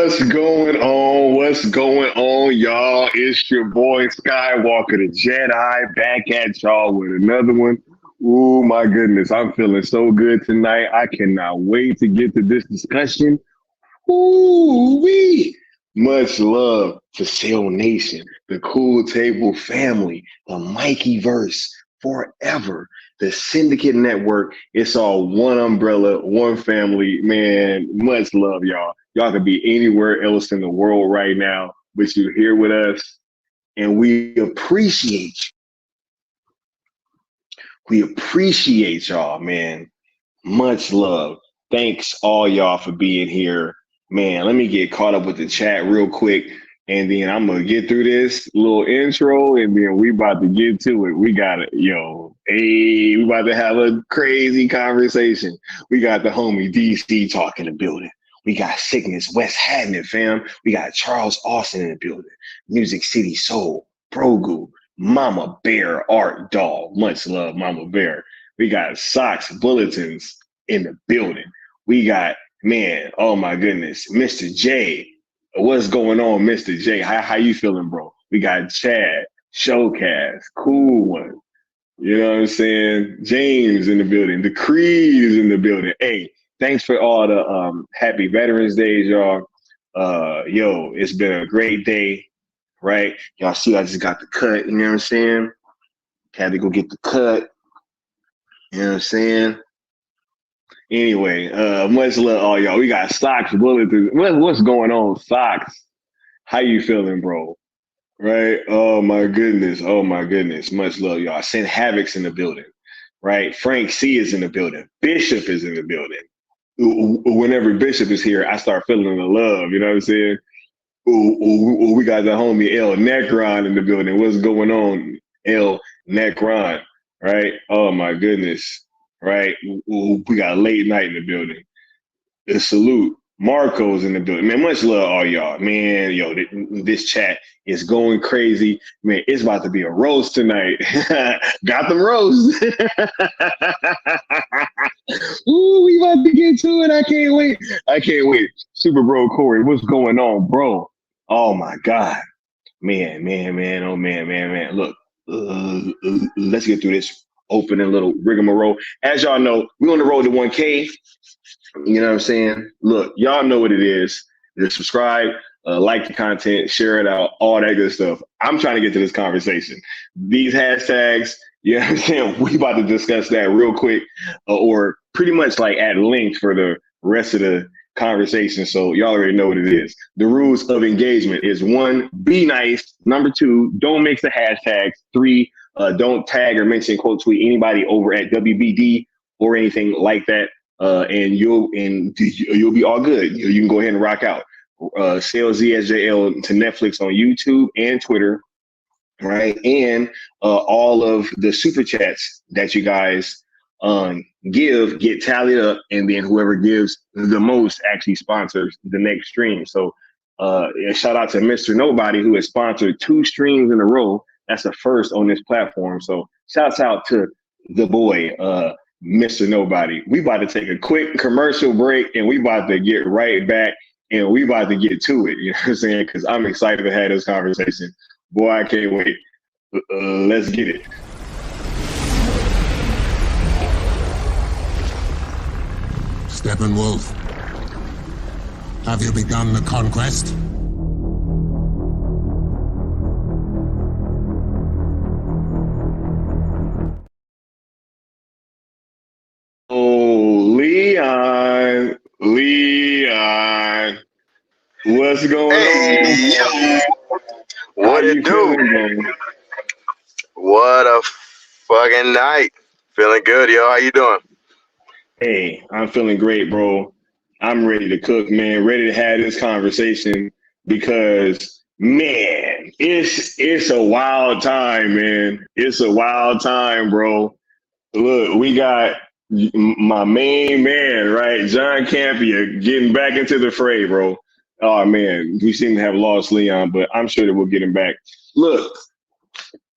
What's going on? What's going on, y'all? It's your boy Skywalker the Jedi back at y'all with another one. Oh my goodness, I'm feeling so good tonight. I cannot wait to get to this discussion. Ooh wee! Much love to Sail Nation, the Cool Table family, the Mikey Verse, forever, the Syndicate Network. It's all one umbrella, one family. Man, much love, y'all. Y'all could be anywhere else in the world right now, but you're here with us, and we appreciate you. We appreciate y'all, man. Much love. Thanks all y'all for being here. Man, let me get caught up with the chat real quick. and then I'm gonna get through this little intro, and then we about to get to it. We got it, yo. Hey, we about to have a crazy conversation. We got the homie DC talk in the building. We got Sickness West Haddon, fam. We got Charles Austin in the building. Music City Soul, Brogu, Mama Bear, Art Dog. Much love, Mama Bear. We got Socks Bulletins in the building. We got, man, oh my goodness, Mr. J. What's going on, Mr. J? How you feeling, bro? We got Chad, Showcast, Cool One. You know what I'm saying? James in the building. The Creed is in the building. Hey, thanks for all the happy Veterans Days, y'all. Yo, it's been a great day, right? Y'all see I just got the cut, you know what I'm saying? Had to go get the cut. You know what I'm saying? Anyway, much love all y'all. We got Socks Bulletins. What's going on, Socks? How you feeling, bro? Right? Oh my goodness. Oh my goodness. Much love, y'all. Send Havoc's in the building. Right? Frank C is in the building. Bishop is in the building. Whenever Bishop is here, I start feeling the love. You know what I'm saying? We got the homie El Necron in the building. What's going on, El Necron? Right? Oh my goodness. Right? We got late night in the building. A salute. Marco's in the building. Man, much love all y'all. Man, yo, this chat is going crazy. Man, it's about to be a roast tonight. Got them roast. Ooh, we about to get to it. I can't wait. I can't wait. Super Bro Corey, what's going on, bro? Oh my God. Man. Oh man. Look, let's get through this opening little rigmarole. As y'all know, we're on the road to 1K. You know what I'm saying? Look, y'all know what it is. Just subscribe, like the content, share it out, all that good stuff. I'm trying to get to this conversation. These hashtags, you know what I'm saying? We about to discuss that real quick, or pretty much like at length for the rest of the conversation. So y'all already know what it is. The rules of engagement is 1, be nice. Number 2, don't mix the hashtags. 3, don't tag or mention, quote tweet anybody over at WBD or anything like that. And you'll be all good. You can go ahead and rock out. Sale ZSJL to Netflix on YouTube and Twitter, right? And all of the super chats that you guys get tallied up, and then whoever gives the most actually sponsors the next stream. So shout out to Mr. Nobody, who has sponsored 2 streams in a row. That's the first on this platform. So shouts out to the boy, Mr. Nobody. We about to take a quick commercial break, and we about to get right back, and we about to get to it. You know what I'm saying? Because I'm excited to have this conversation. Boy, I can't wait. Let's get it. Steppenwolf, have you begun the conquest? Oh, Leon, what's going on? Yo, what it do? Feeling, what a fucking night. Feeling good, yo. How you doing? Hey, I'm feeling great, bro. I'm ready to cook, man. Ready to have this conversation because, man, it's a wild time, man. It's a wild time, bro. Look, we got my main man, right? John Campea getting back into the fray, bro. Oh, man, we seem to have lost Leon, but I'm sure that we'll get him back. Look,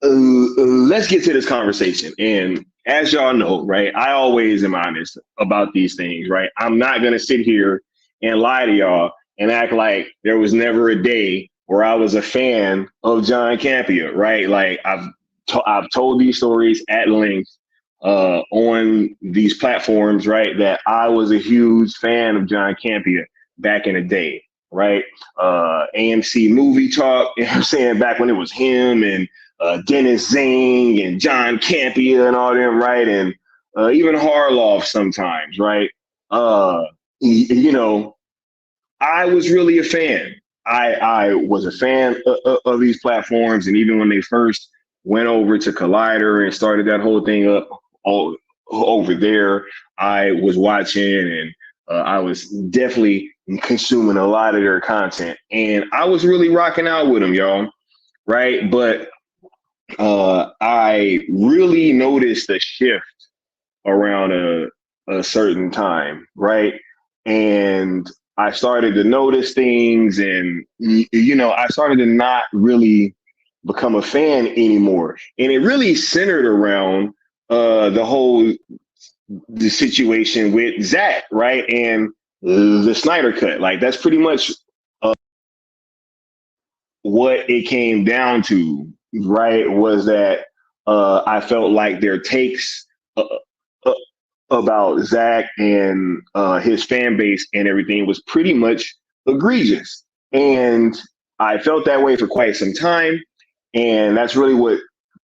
let's get to this conversation. And as y'all know, right, I always am honest about these things, right? I'm not going to sit here and lie to y'all and act like there was never a day where I was a fan of John Campea, right? Like I've told these stories at length on these platforms, right? That I was a huge fan of John Campea back in the day, right? AMC Movie Talk, you know what I'm saying? Back when it was him and Dennis Zing and John Campea and all them, right? And even Harloff sometimes, right? You know, I was really a fan. I was a fan of these platforms, and even when they first went over to Collider and started that whole thing up over there, I was watching, and I was definitely consuming a lot of their content, and I was really rocking out with them, y'all. Right, but I really noticed a shift around a certain time, right? And I started to notice things, and I started to not really become a fan anymore. And it really centered around the situation with Zach, right? And the Snyder cut. Like that's pretty much what it came down to, right? Was that I felt like their takes uh, about Zach and his fan base and everything was pretty much egregious. And I felt that way for quite some time. And that's really what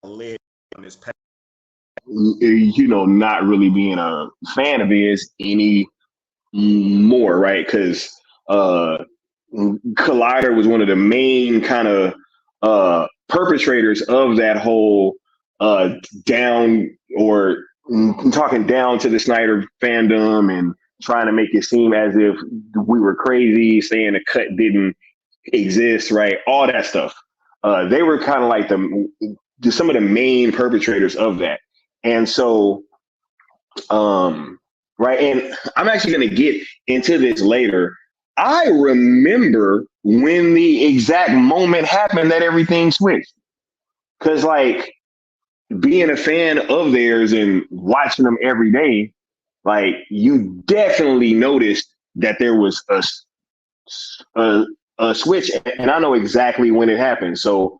led on this path, not really being a fan of his anymore, right? Because Collider was one of the main kind of perpetrators of that whole down or talking down to the Snyder fandom and trying to make it seem as if we were crazy, saying the cut didn't exist, right? All that stuff. They were kind of like some of the main perpetrators of that. And so, right, and I'm actually going to get into this later. I remember when the exact moment happened that everything switched. Because, like, being a fan of theirs and watching them every day, like, you definitely noticed that there was a switch. And I know exactly when it happened. So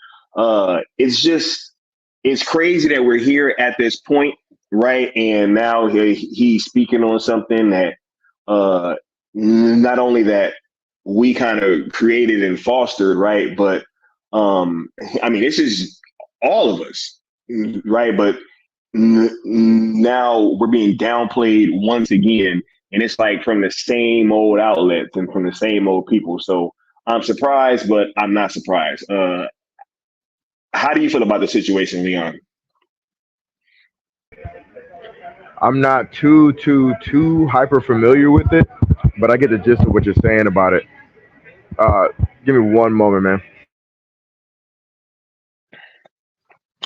it's crazy that we're here at this point, right? And now he's speaking on something that not only that we kind of created and fostered, right? But I mean, this is all of us, right? But now we're being downplayed once again, and it's like from the same old outlets and from the same old people. So I'm surprised, but I'm not surprised. How do you feel about the situation, Leon? I'm not too hyper familiar with it, but I get the gist of what you're saying about it. Give me one moment, man.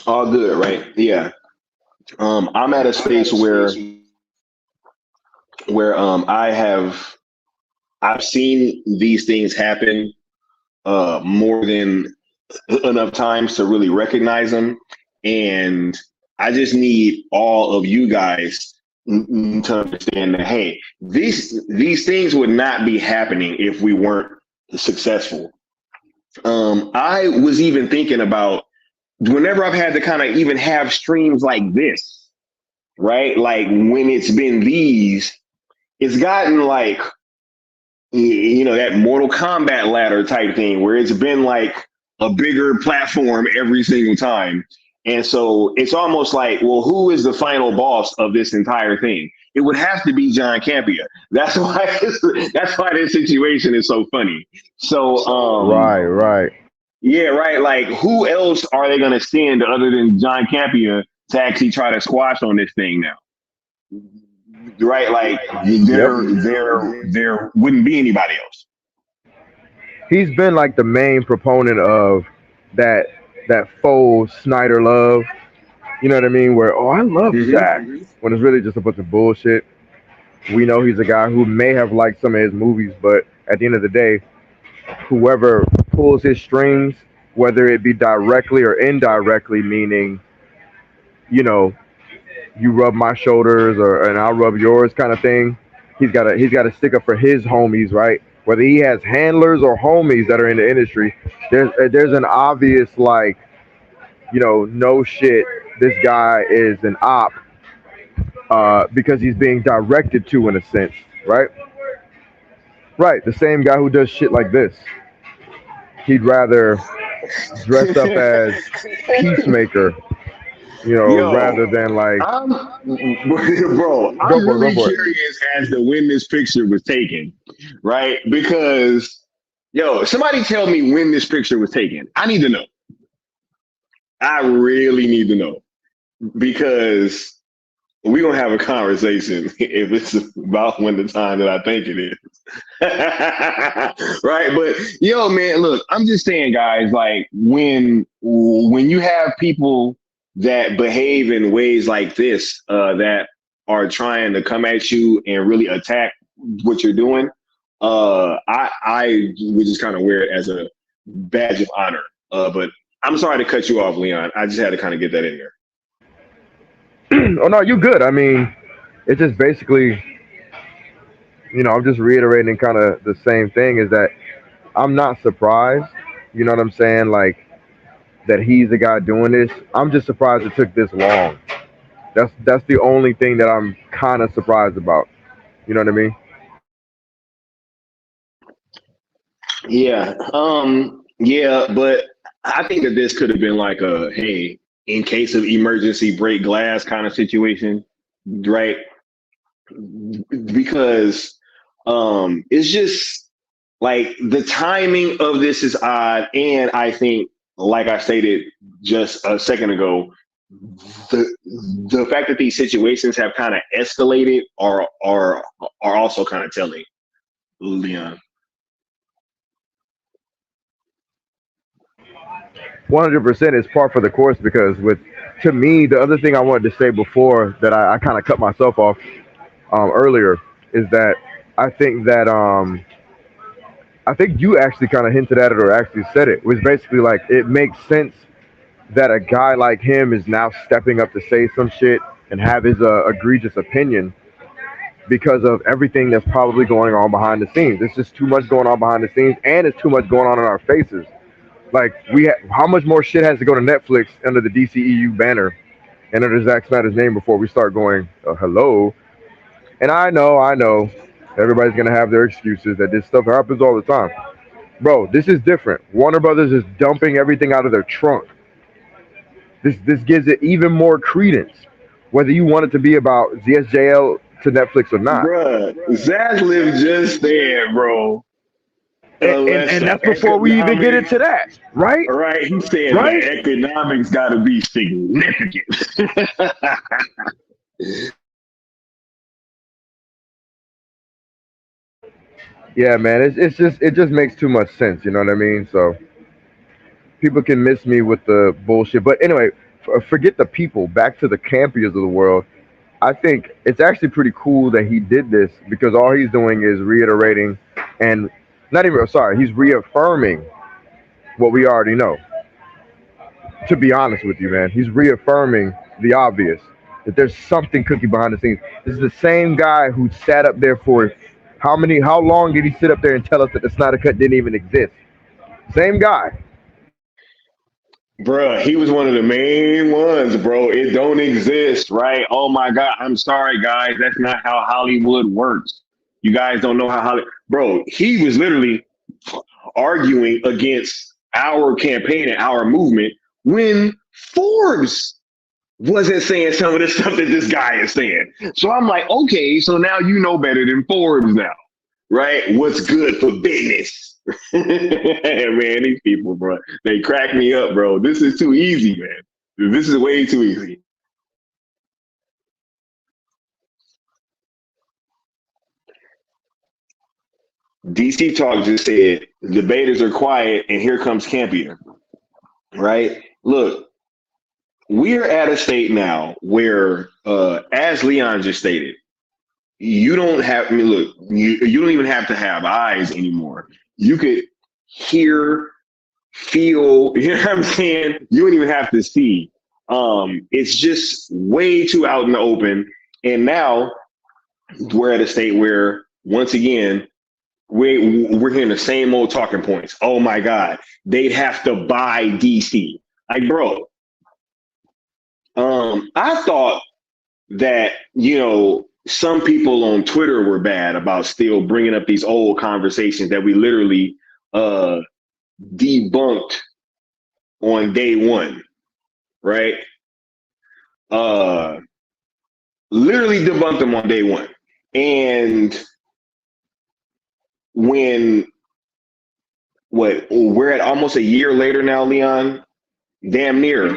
All good, right? Yeah. I'm at a space where I've seen these things happen more than enough times to really recognize them, and I just need all of you guys to understand that hey, these things would not be happening if we weren't successful. I was even thinking about whenever I've had to kind of even have streams like this, right? Like when it's been these, it's gotten like that Mortal Kombat ladder type thing where it's been like a bigger platform every single time. And so it's almost like, well, who is the final boss of this entire thing? It would have to be John Campia. That's why this situation is so funny. So Right. yeah, right. Like who else are they gonna send other than John Campia to actually try to squash on this thing now? Right? Like there wouldn't be anybody else. He's been like the main proponent of that faux Snyder love. You know what I mean? Where I love Zach when it's really just a bunch of bullshit. We know he's a guy who may have liked some of his movies, but at the end of the day, whoever pulls his strings, whether it be directly or indirectly, meaning, you rub my shoulders and I'll rub yours kind of thing. He's got to stick up for his homies, right? Whether he has handlers or homies that are in the industry, there's an obvious like, no shit, this guy is an op because he's being directed to in a sense, right? Right, the same guy who does shit like this. He'd rather dress up as Peacemaker, rather than like. Bro, I'm really curious as to when this picture was taken, right? Because, somebody tell me when this picture was taken. I need to know. I really need to know because we're gonna have a conversation if it's about when the time that I think it is. Right, but yo, man, look, I'm just saying, guys, like when you have people that behave in ways like this, that are trying to come at you and really attack what you're doing, I would just kind of wear it as a badge of honor. But I'm sorry to cut you off, Leon. I just had to kind of get that in there. Oh no, you good. I mean, it's just basically, I'm just reiterating kind of the same thing. Is that I'm not surprised. You know what I'm saying? Like that he's the guy doing this. I'm just surprised it took this long. That's the only thing that I'm kind of surprised about. You know what I mean? Yeah. Yeah, but I think that this could have been like a hey, in case of emergency break glass kind of situation, right? Because it's just like the timing of this is odd, and I think like I stated just a second ago, the the fact that these situations have kind of escalated are also kind of telling, Leon. 100% is par for the course because to me, the other thing I wanted to say before that I kind of cut myself off earlier is that I think that I think you actually kind of hinted at it or actually said it was basically like it makes sense that a guy like him is now stepping up to say some shit and have his egregious opinion because of everything that's probably going on behind the scenes. It's just too much going on behind the scenes, and it's too much going on in our faces. Like how much more shit has to go to Netflix under the DCEU banner and under Zack Snyder's name before we start going hello? And I know, everybody's gonna have their excuses that this stuff happens all the time, bro. This is different. Warner Brothers is dumping everything out of their trunk. This gives it even more credence, whether you want it to be about ZSJL to Netflix or not. Bruh, Zaslav just said, bro, unless And the that's before we even get economics, into that, right? right? He said Right? the economics got to be significant. Yeah, man. It just makes too much sense. You know what I mean? So people can miss me with the bullshit. But anyway, forget the people. Back to the Campias of the world. I think it's actually pretty cool that he did this because all he's doing is reiterating and not even sorry, he's reaffirming what we already know. To be honest with you, man, he's reaffirming the obvious that there's something cooking behind the scenes. This is the same guy who sat up there for how long did he sit up there and tell us that the Snyder Cut didn't even exist? Same guy. Bruh, he was one of the main ones, bro. It don't exist, right? Oh my God. I'm sorry, guys. That's not how Hollywood works. You guys don't know how Hollywood. Bro, he was literally arguing against our campaign and our movement when Forbes wasn't saying some of the stuff that this guy is saying. So I'm like, okay, so now you know better than Forbes now, right? What's good for business? Man, these people, bro, they crack me up, bro. This is too easy, man. This is way too easy. DC Talk just said debaters are quiet, and here comes Campia, right? Look, we're at a state now where, as Leon just stated, you don't have. I mean, look, you don't even have to have eyes anymore. You could hear, feel. You know what I'm saying? You don't even have to see. It's just way too out in the open. And now we're at a state where, once again, we're hearing the same old talking points. Oh my God, they'd have to buy DC. Like, bro, I thought that, some people on Twitter were bad about still bringing up these old conversations that we literally uh, debunked on day one, right? Uh, Literally debunked them on day one. And when we're at almost a year later now, Leon, damn near,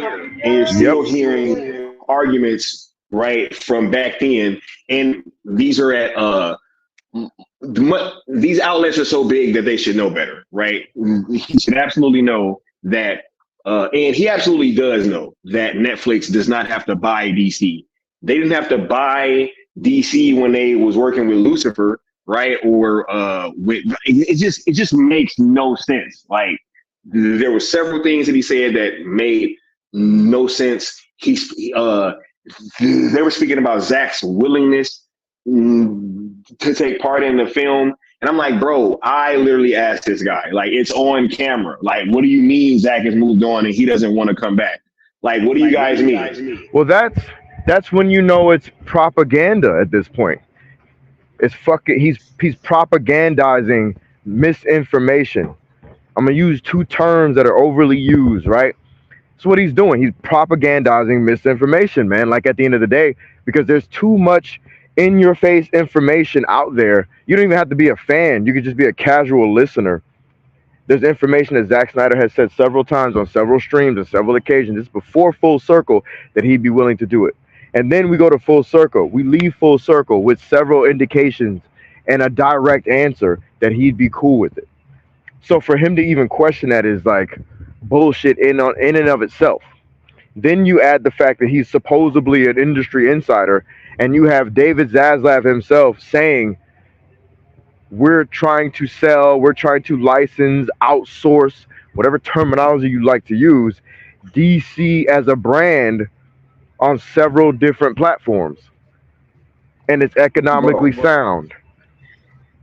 and you're Yep. still hearing arguments right, from back then, and these are at these outlets are so big that they should know better, right? He should absolutely know that, and he absolutely does know that Netflix does not have to buy DC. They didn't have to buy DC when they was working with Lucifer, right? Or with it just makes no sense. Like there were several things that he said that made no sense. They were speaking about Zach's willingness to take part in the film. And I'm like, bro, I literally asked this guy, like, it's on camera. Like, what do you mean Zach has moved on and he doesn't want to come back? Like, what do you guys mean? Well, that's when you know it's propaganda at this point. It's fucking he's propagandizing misinformation. I'm gonna use two terms that are overly used, right? That's what he's doing. He's propagandizing misinformation, man. Like at the end of the day, because there's too much in your face information out there. You don't even have to be a fan. You could just be a casual listener. There's information that Zack Snyder has said several times on several streams on several occasions. It's before Full Circle that he'd be willing to do it. And then we go to Full Circle. We leave Full Circle with several indications and a direct answer that he'd be cool with it. So for him to even question that is like bullshit in and of itself. Then you add the fact that he's supposedly an industry insider, and you have David Zaslav himself saying, we're trying to sell, we're trying to license, outsource, whatever terminology you like to use, DC as a brand on several different platforms. And it's economically sound.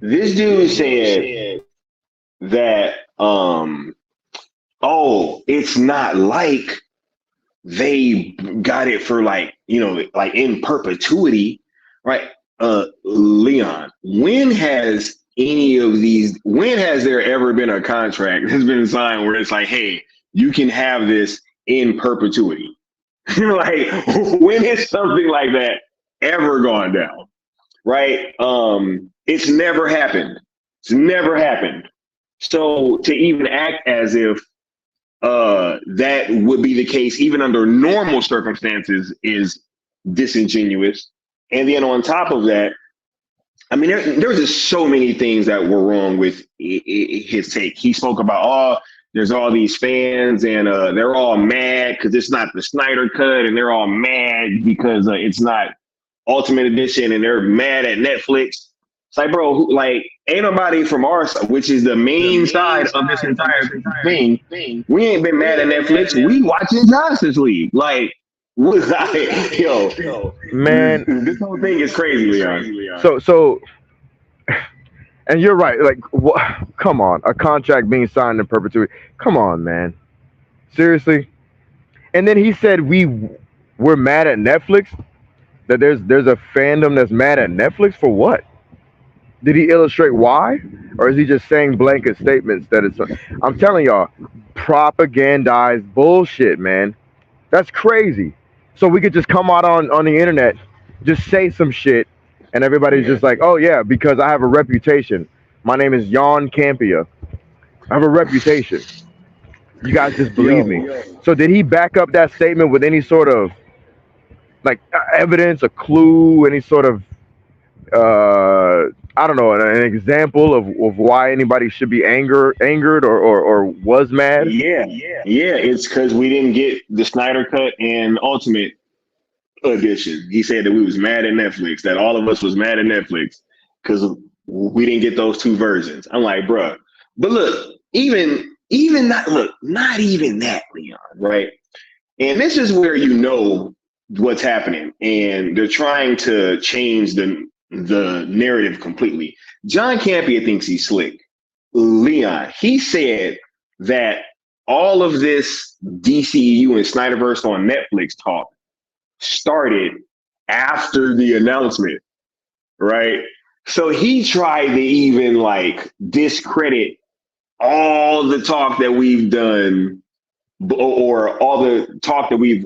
This dude said that, it's not like they got it for like in perpetuity, right? Leon, when has there ever been a contract that's been signed where it's like, hey, you can have this in perpetuity? Like, when has something like that ever gone down? Right? It's never happened. It's never happened. So to even act as if that would be the case, even under normal circumstances, is disingenuous. And then on top of that, I mean, there's just so many things that were wrong with his take. He spoke about, there's all these fans and they're all mad because it's not the Snyder cut, and they're all mad because it's not Ultimate Edition, and they're mad at Netflix. It's like, bro, like, ain't nobody from our side, which is the main side of this entire thing. We ain't been mad at Netflix. We watching Justice League. Like, yo, man, this whole thing is crazy, Leon. So, and you're right. Like, come on, a contract being signed in perpetuity. Come on, man, seriously. And then he said we're mad at Netflix. That there's a fandom that's mad at Netflix for what? Did he illustrate why? Or is he just saying blanket statements that it's... I'm telling y'all, propagandized bullshit, man. That's crazy. So we could just come out on the internet, just say some shit, and everybody's just like, oh yeah, because I have a reputation. My name is John Campea. I have a reputation. You guys just believe me. So did he back up that statement with any sort of like evidence, a clue, any sort of I don't know, an example of why anybody should be angered or was mad? Yeah. It's because we didn't get the Snyder Cut and Ultimate Edition. He said that we was mad at Netflix, that all of us was mad at Netflix because we didn't get those two versions. I'm like, bruh. But look, not even that, Leon, right? And this is where you know what's happening, and they're trying to change the narrative completely. John Campia thinks he's slick. Leon, he said that all of this DCEU and SnyderVerse on Netflix talk started after the announcement, right? So he tried to even like discredit all the talk that we've done, or all the talk that we've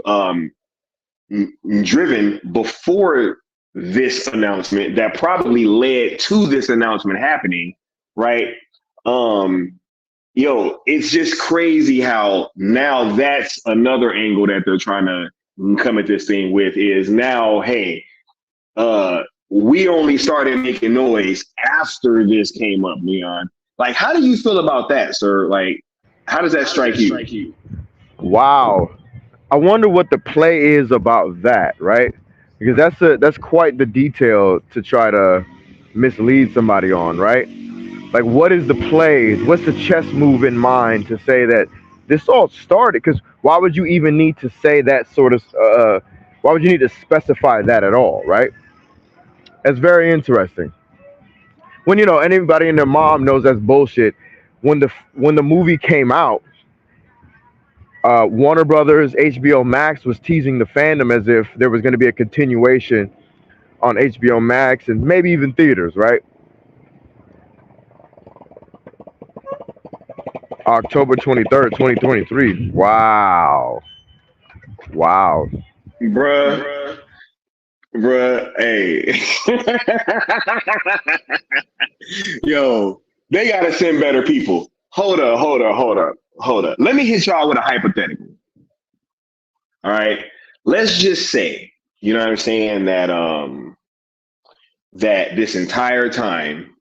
driven before this announcement that probably led to this announcement happening, right? It's just crazy how now that's another angle that they're trying to come at this thing with is now, hey, we only started making noise after this came up, Leon. Like, how do you feel about that, sir? Like, how does that strike you? Wow. I wonder what the play is about that, right? Because that's quite the detail to try to mislead somebody on, right? Like, what is the play? What's the chess move in mind to say that this all started? Because why would you even need to say that sort of? Why would you need to specify that at all, right? That's very interesting. When anybody and their mom knows that's bullshit. When the movie came out, Warner Brothers, HBO Max was teasing the fandom as if there was going to be a continuation on HBO Max and maybe even theaters, right? October 23rd, 2023. Wow. Wow. Bruh, hey. Yo, they gotta send better people. Hold up. Let me hit y'all with a hypothetical. All right. Let's just say, you know what I'm saying, that this entire time,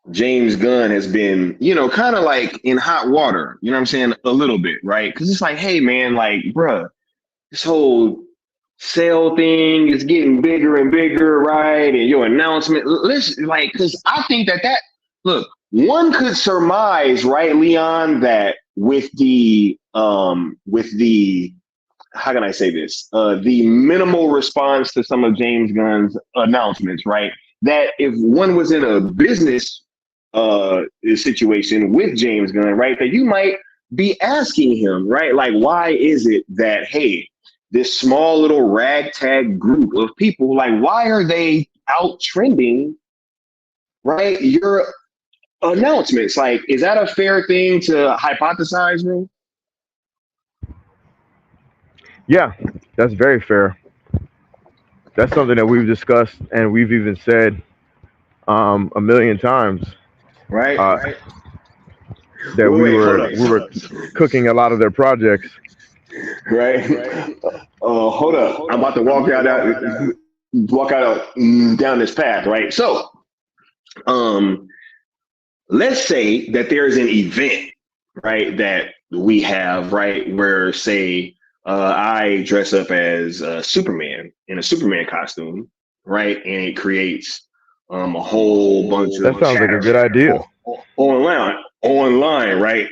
James Gunn has been, kind of like in hot water, you know what I'm saying, a little bit, right? Because it's like, hey, man, like, bruh, this whole sale thing is getting bigger and bigger, right? And your announcement, listen, like, because I think look, one could surmise, right, Leon, that with the, how can I say this? The minimal response to some of James Gunn's announcements, right? That if one was in a business situation with James Gunn, right, that you might be asking him, right, like, why is it that, hey, this small little ragtag group of people, like, why are they out trending, right, your announcements? Like, is that a fair thing to hypothesize, bro? Yeah, that's very fair. That's something that we've discussed and we've even said a million times. Right? That Wait, we were cooking a lot of their projects. Right? Hold up. I'm about to walk out down this path, right? So, let's say that there's an event, right, that we have, right, where, say, I dress up as Superman in a Superman costume, right, and it creates a whole bunch of That sounds like a good idea. online, right?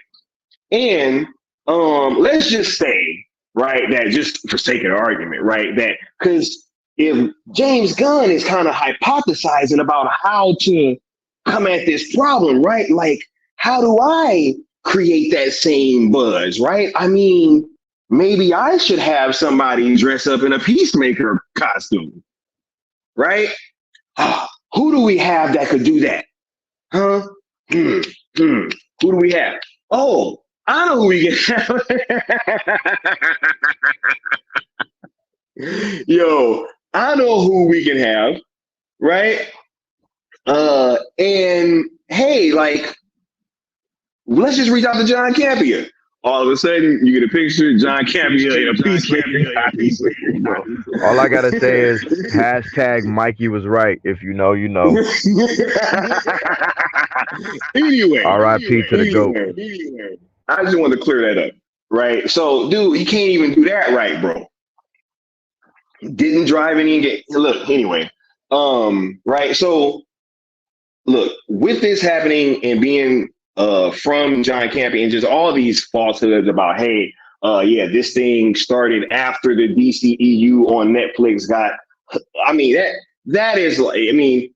And let's just say, right, that just for sake of argument, right, that because if James Gunn is kind of hypothesizing about how to come at this problem, right, like, how do I create that same buzz, right? I mean, maybe I should have somebody dress up in a peacemaker costume, right? Who do we have that could do that? Huh? Who do we have? Oh, I know who we can have. Yo, I know who we can have, right? And hey, like, let's just reach out to John Campea. All of a sudden, you get a picture of John Campea in a peacemaker. All I gotta say is hashtag Mikey was right. If you know, you know. Anyway, R.I.P. to the GOAT. Anyway, I just wanted to clear that up, right? So, dude, you can't even do that right, bro. Didn't drive any get look anyway. Right. So, look, with this happening and being from John Campea and just all these falsehoods about, hey, yeah, this thing started after the DCEU on Netflix got, I mean, that is like, I mean,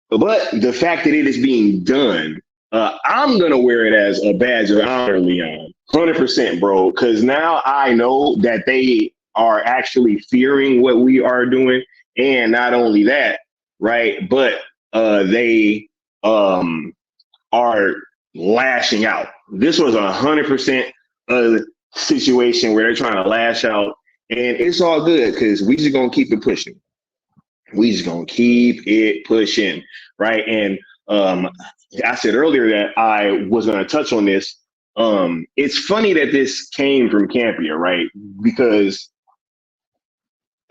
but the fact that it is being done, I'm gonna wear it as a badge of honor, Leon. 100%, bro. Because now I know that they are actually fearing what we are doing, and not only that, right? But they are lashing out. This was 100% a situation where they're trying to lash out, and it's all good because we just gonna keep it pushing. We just gonna keep it pushing, right? And I said earlier that I was gonna touch on this It's funny that this came from Campia, right? Because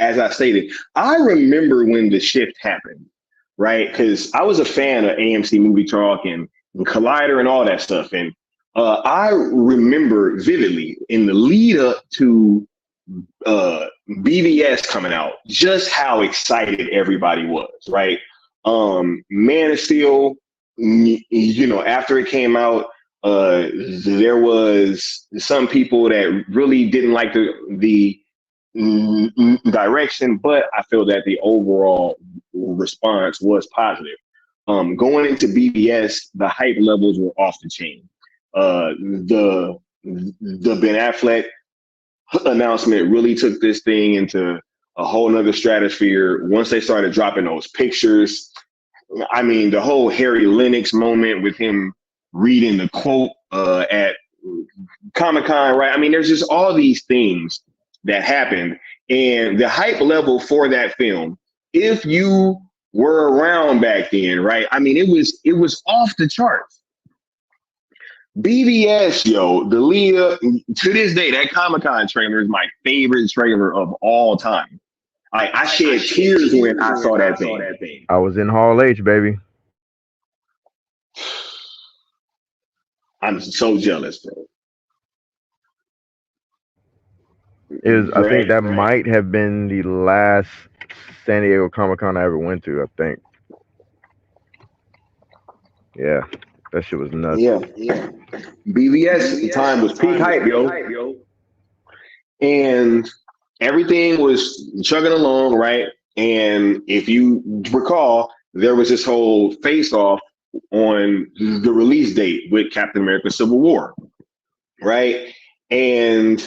as I stated, I remember when the shift happened, right? Because I was a fan of AMC Movie Talk and Collider and all that stuff. And I remember vividly in the lead up to BVS coming out, just how excited everybody was, right? Man of Steel, after it came out, there was some people that really didn't like the direction, but I feel that the overall response was positive. Going into BBS, the hype levels were off the chain. The Ben Affleck announcement really took this thing into a whole nother stratosphere. Once they started dropping those pictures, I mean, the whole Harry Lennox moment with him reading the quote at Comic-Con, right? I mean, there's just all these things that happened, and the hype level for that film, if you were around back then, right? I mean, it was off the charts. BVS, yo, the lead up to this day, that Comic-Con trailer is my favorite trailer of all time. I shed tears when I saw that thing. I was in Hall H, baby. I'm so jealous, bro. I think that might have been the last San Diego Comic-Con I ever went to, I think. Yeah, that shit was nuts. Yeah. BVS time was peak hype, yo. And everything was chugging along, right? And if you recall, there was this whole face-off on the release date with Captain America Civil War, right? And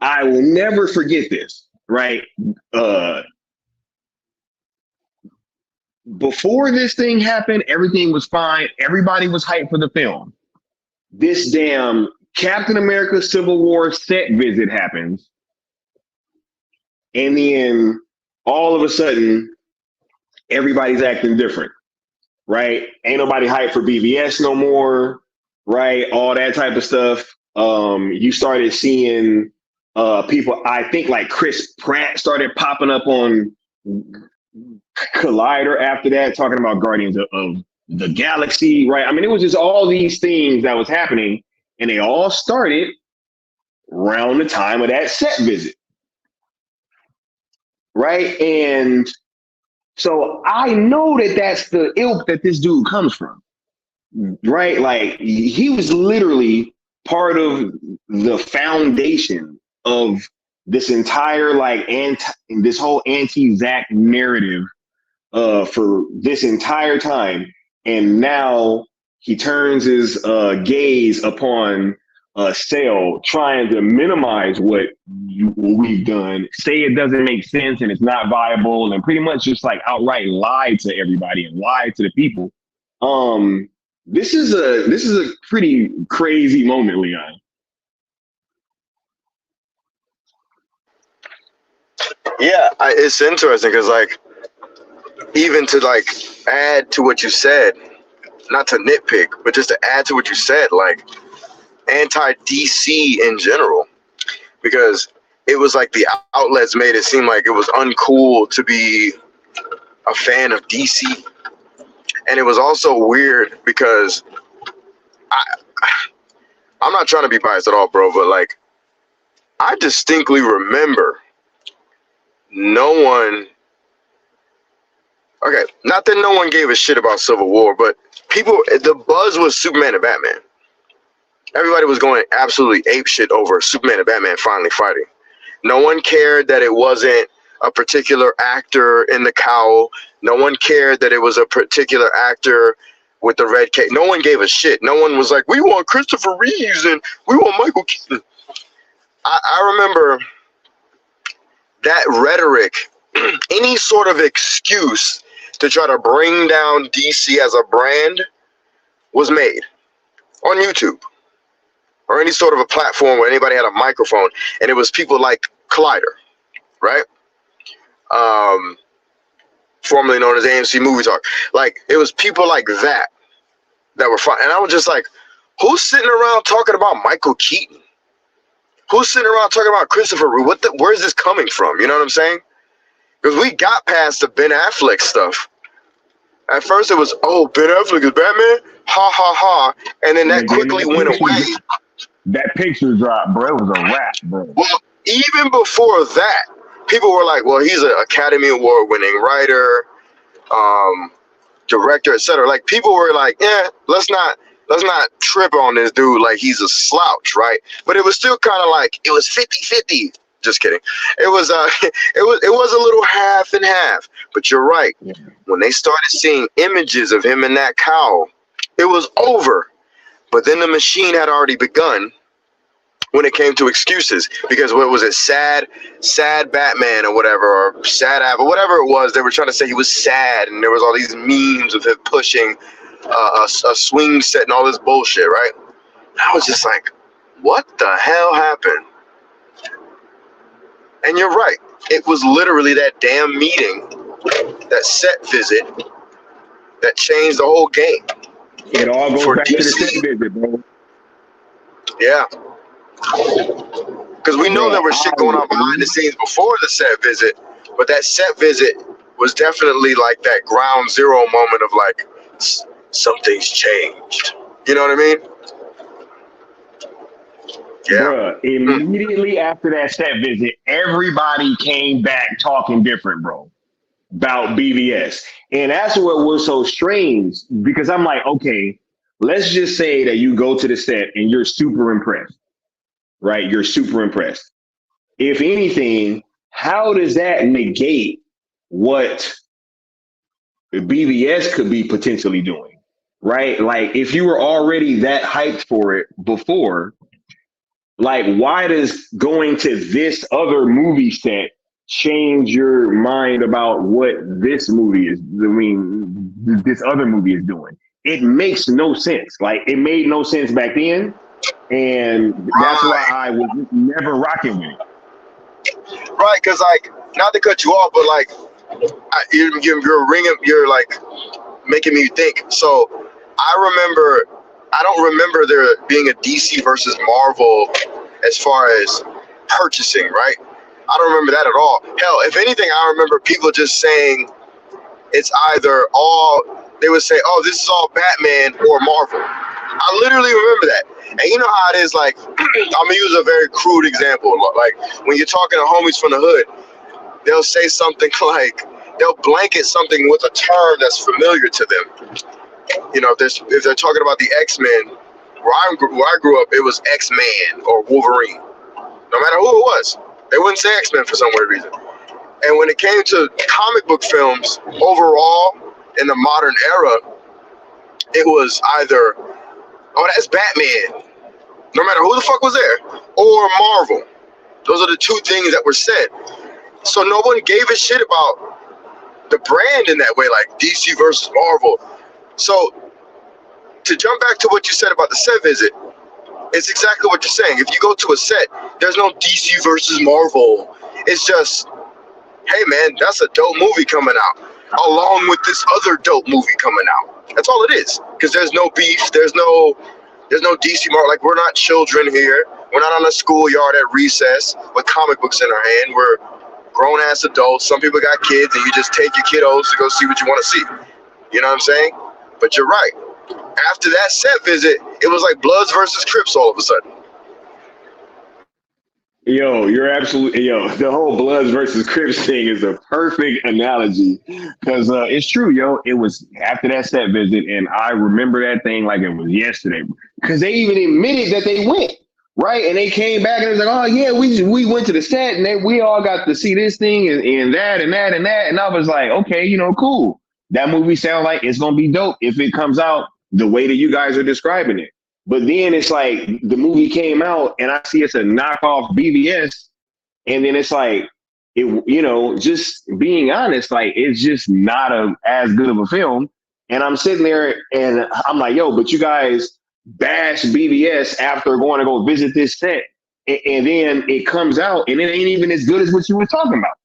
I will never forget this, right? Before this thing happened, everything was fine. Everybody was hyped for the film. This damn Captain America Civil War set visit happens. And then all of a sudden, everybody's acting different, right? Ain't nobody hyped for BVS no more, right? All that type of stuff. You started seeing people, I think like Chris Pratt started popping up on Collider after that, talking about Guardians of the Galaxy, right? I mean, it was just all these things that was happening, and they all started around the time of that set visit, right? And so I know that that's the ilk that this dude comes from, right? Like, he was literally part of the foundation of this entire this whole anti-Zach narrative for this entire time. And now he turns his gaze upon Sale, trying to minimize what we've done, say it doesn't make sense and it's not viable, and pretty much just like outright lie to everybody and lie to the people. This is a pretty crazy moment, Leon. Yeah, it's interesting because, like, even to like add to what you said, not to nitpick, but just to add to what you said, like anti-DC in general, because it was like the outlets made it seem like it was uncool to be a fan of DC. And it was also weird because I'm not trying to be biased at all, bro, but like I distinctly remember no one, okay, not that no one gave a shit about Civil War, but people, the buzz was Superman and Batman. Everybody was going absolutely apeshit over Superman and Batman finally fighting. No one cared that it wasn't a particular actor in the cowl. No one cared that it was a particular actor with the red cape. No one gave a shit. No one was like, we want Christopher Reeves and we want Michael Keaton. I remember that rhetoric, any sort of excuse to try to bring down DC as a brand was made on YouTube or any sort of a platform where anybody had a microphone, and it was people like Collider, right? Formerly known as AMC Movie Talk. Like, it was people like that that were fine. And I was just like, Who's sitting around talking about Michael Keaton? Who's sitting around talking about Christopher Reeve? Where's this coming from? You know what I'm saying? Because we got past the Ben Affleck stuff. At first it was, oh, Ben Affleck is Batman? Ha, ha, ha. And then that quickly went away. That picture drop, bro, it was a wrap, bro. Well, even before that, people were like, well, he's an Academy Award winning writer, director, etc. Like, people were like, yeah, let's not trip on this dude like he's a slouch, right? But it was still kind of like, it was 50-50. Just kidding. It was it was a little half and half. But you're right. Yeah. When they started seeing images of him in that cowl, it was over. But then the machine had already begun when it came to excuses. Because what was it? Sad Batman or whatever, or sad Apple, whatever it was, they were trying to say he was sad, and there was all these memes of him pushing a swing set and all this bullshit, right? I was just like, what the hell happened? And you're right. It was literally that damn meeting, that set visit, that changed the whole game. It all goes back to the set visit, bro. Yeah. Because we know there was shit going on behind the scenes before the set visit, but that set visit was definitely like that ground zero moment of like, something's changed. You know what I mean? Yeah. Bruh, immediately after that set visit, everybody came back talking different, bro, about BVS. And that's what was so strange, because I'm like, okay, let's just say that you go to the set and you're super impressed, right? You're super impressed. If anything, how does that negate what BVS could be potentially doing, right? Like, if you were already that hyped for it before, like, why does going to this other movie set change your mind about what this movie is? I mean, this other movie is doing. It makes no sense. Like, it made no sense back then, and that's why I was never rocking with it. Right, because like, not to cut you off, but like, you're like making me think. So I don't remember there being a DC versus Marvel as far as purchasing, right? I don't remember that at all. Hell, if anything, I remember people just saying it's either all, they would say, oh, this is all Batman or Marvel. I literally remember that. And you know how it is, like, I'm going to use a very crude example. Like, when you're talking to homies from the hood, they'll say something like, they'll blanket something with a term that's familiar to them. You know, if they're talking about the X-Men, where I grew up, it was X-Man or Wolverine. No matter who it was, they wouldn't say X-Men for some weird reason. And when it came to comic book films, overall, in the modern era, it was either, oh, that's Batman, no matter who the fuck was there, or Marvel. Those are the two things that were said. So no one gave a shit about the brand in that way, like DC versus Marvel. So to jump back to what you said about the set visit, it's exactly what you're saying. If you go to a set, there's no DC versus Marvel. It's just, hey man, that's a dope movie coming out, along with this other dope movie coming out. That's all it is. Because there's no beef, there's no DC Marvel. Like, we're not children here. We're not on a schoolyard at recess with comic books in our hand. We're grown ass adults. Some people got kids, and you just take your kiddos to go see what you want to see. You know what I'm saying? But you're right. After that set visit, it was like Bloods versus Crips all of a sudden. Yo, you're absolutely, the whole Bloods versus Crips thing is a perfect analogy, because it's true, yo. It was after that set visit, and I remember that thing like it was yesterday, because they even admitted that they went, right? And they came back and it was like, oh yeah, we went to the set, and we all got to see this thing and that and that and that, and I was like, okay, cool. That movie sounds like it's gonna be dope if it comes out the way that you guys are describing it. But then it's like the movie came out and I see it's a knockoff BVS, and then it's like, just being honest, like, it's just not as good of a film. And I'm sitting there and I'm like, yo, but you guys bash BVS after going to go visit this set, and then it comes out and it ain't even as good as what you were talking about.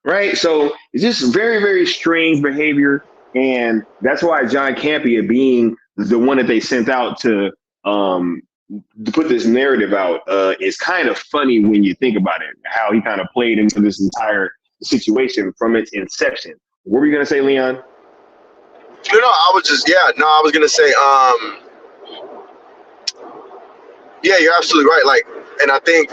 Right? So it's just very, very strange behavior. And that's why John Campea, being the one that they sent out to to put this narrative out, is kind of funny when you think about it, how he kind of played into this entire situation from its inception. What were you gonna say, Leon? No, I was gonna say, yeah, you're absolutely right. Like, and I think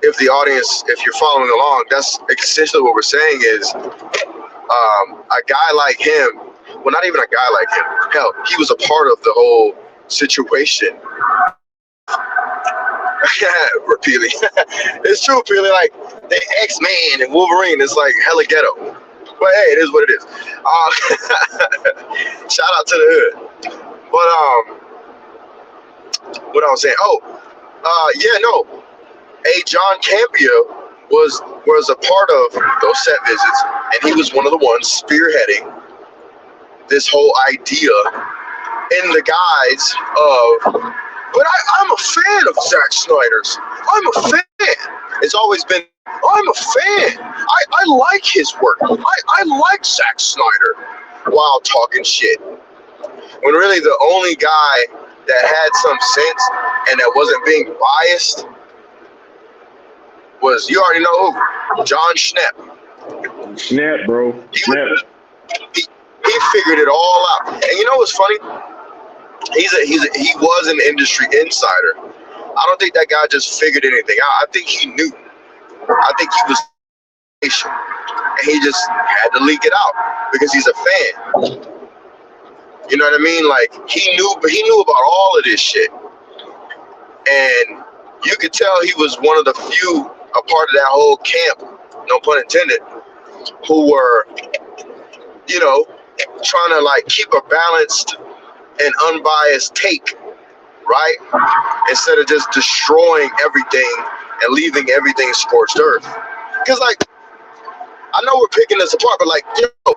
if the audience, if you're following along, that's essentially what we're saying is, a guy like him, well, not even a guy like him, hell, he was a part of the whole situation. Repeatedly. It's true, Peely. Like, the X-Man and Wolverine is like hella ghetto. But hey, it is what it is. Shout out to the hood. But what I was saying? John Campea was a part of those set visits, and he was one of the ones spearheading this whole idea in the guise of. But I'm a fan of Zack Snyder's. I'm a fan. It's always been, I'm a fan. I like his work. I like Zack Snyder, while talking shit. When really the only guy that had some sense and that wasn't being biased was, you already know who, John Schnepp. Schnepp, bro. He figured it all out. And you know what's funny? He was an industry insider. I don't think that guy just figured anything out. I think he knew. I think he was patient, and he just had to leak it out because he's a fan. You know what I mean? Like, he knew about all of this shit, and you could tell he was one of the few, a part of that whole camp, no pun intended, who were, you know, trying to like keep a balanced and unbiased take, right? Instead of just destroying everything and leaving everything scorched earth. Because, like, I know we're picking this apart, but, like, you know,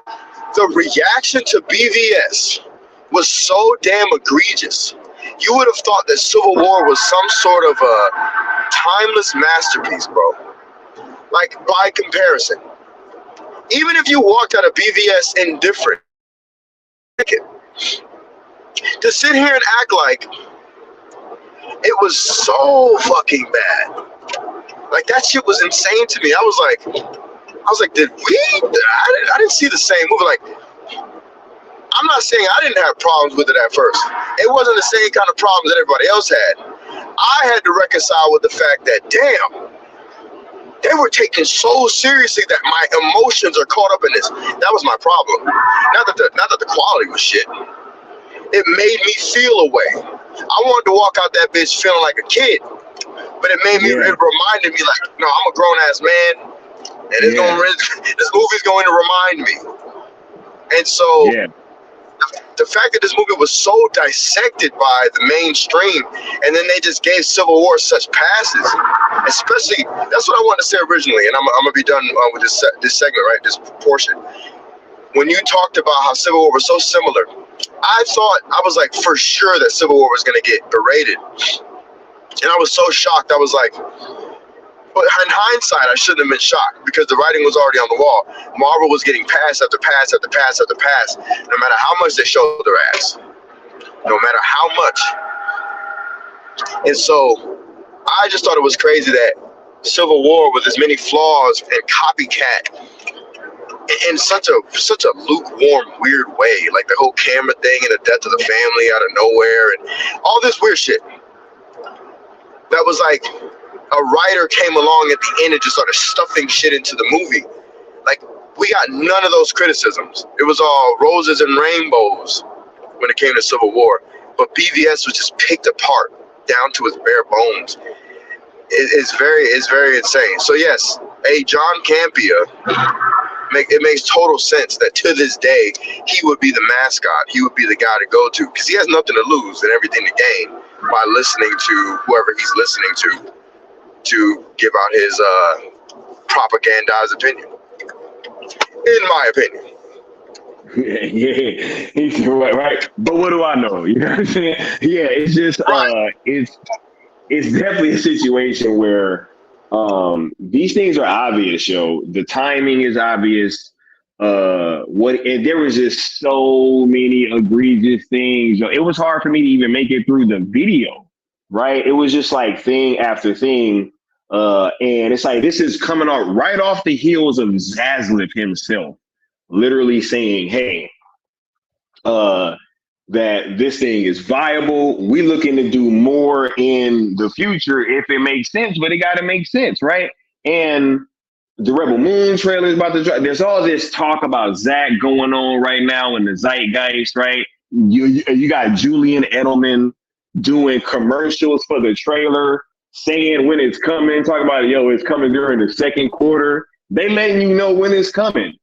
the reaction to BVS was so damn egregious. You would have thought that Civil War was some sort of a timeless masterpiece, bro. Like, by comparison. Even if you walked out of BVS indifferent, to sit here and act like it was so fucking bad, like, that shit was insane to me. I was like, did we? I didn't see the same movie. Like, I'm not saying I didn't have problems with it at first. It wasn't the same kind of problems that everybody else had. I had to reconcile with the fact that, damn, they were taken so seriously that my emotions are caught up in this. That was my problem. Not that the quality was shit. It made me feel a way. I wanted to walk out that bitch feeling like a kid, but it made me. It reminded me, like, no, I'm a grown ass man, and this movie's going to remind me. And so, the fact that this movie was so dissected by the mainstream, and then they just gave Civil War such passes, especially, that's what I wanted to say originally, and I'm gonna be done with this segment, right? This portion. When you talked about how Civil War was so similar, I was like, for sure that Civil War was going to get berated. And I was so shocked. I was like, but in hindsight, I shouldn't have been shocked because the writing was already on the wall. Marvel was getting pass after pass after pass after pass, no matter how much they showed their ass. No matter how much. And so I just thought it was crazy that Civil War, with as many flaws and copycat, in such a lukewarm, weird way, like the whole camera thing and the death of the family out of nowhere and all this weird shit. That was like a writer came along at the end and just started stuffing shit into the movie. Like, we got none of those criticisms. It was all roses and rainbows when it came to Civil War. But BVS was just picked apart down to its bare bones. It's very insane. So yes, John Campea, it makes total sense that to this day he would be the mascot. He would be the guy to go to because he has nothing to lose and everything to gain by listening to whoever he's listening to give out his propagandized opinion. In my opinion. Yeah, he's right. But what do I know? You know what I'm saying? Yeah, it's just it's definitely a situation where these things are obvious, yo. The timing is obvious. and there was just so many egregious things. It was hard for me to even make it through the video, right? It was just like thing after thing. And it's like, this is coming off right off the heels of Zaslav himself, literally saying, hey, that this thing is viable. We looking to do more in the future if it makes sense, but it got to make sense, right? And the Rebel Moon trailer is about to drop. There's all this talk about Zach going on right now in the zeitgeist, right? You got Julian Edelman doing commercials for the trailer, saying when it's coming, talking about, yo, it's coming during the second quarter. They letting you know when it's coming,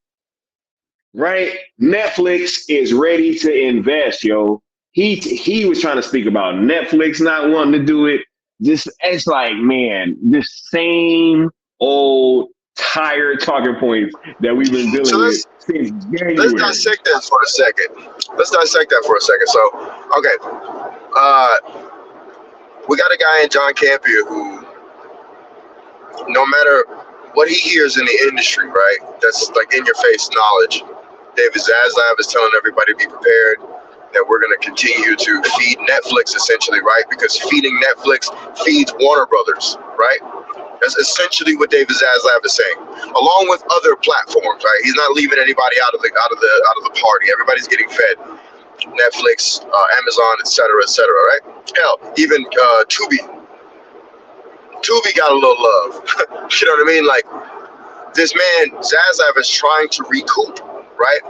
right? Netflix is ready to invest, yo. He was trying to speak about Netflix not wanting to do it. It's like, man, this same old tired talking points that we've been dealing with since January. Let's dissect that for a second. So, okay. We got a guy in John Campia who, no matter what he hears in the industry, right, that's like in your face knowledge, David Zaslav is telling everybody to be prepared, that we're going to continue to feed Netflix essentially, right? Because feeding Netflix feeds Warner Brothers, right? That's essentially what David Zaslav is saying, along with other platforms, right? He's not leaving anybody out of the party. Everybody's getting fed. Netflix, Amazon, et cetera, right? Hell, even Tubi got a little love. You know what I mean? Like, this man Zaslav is trying to recoup, right?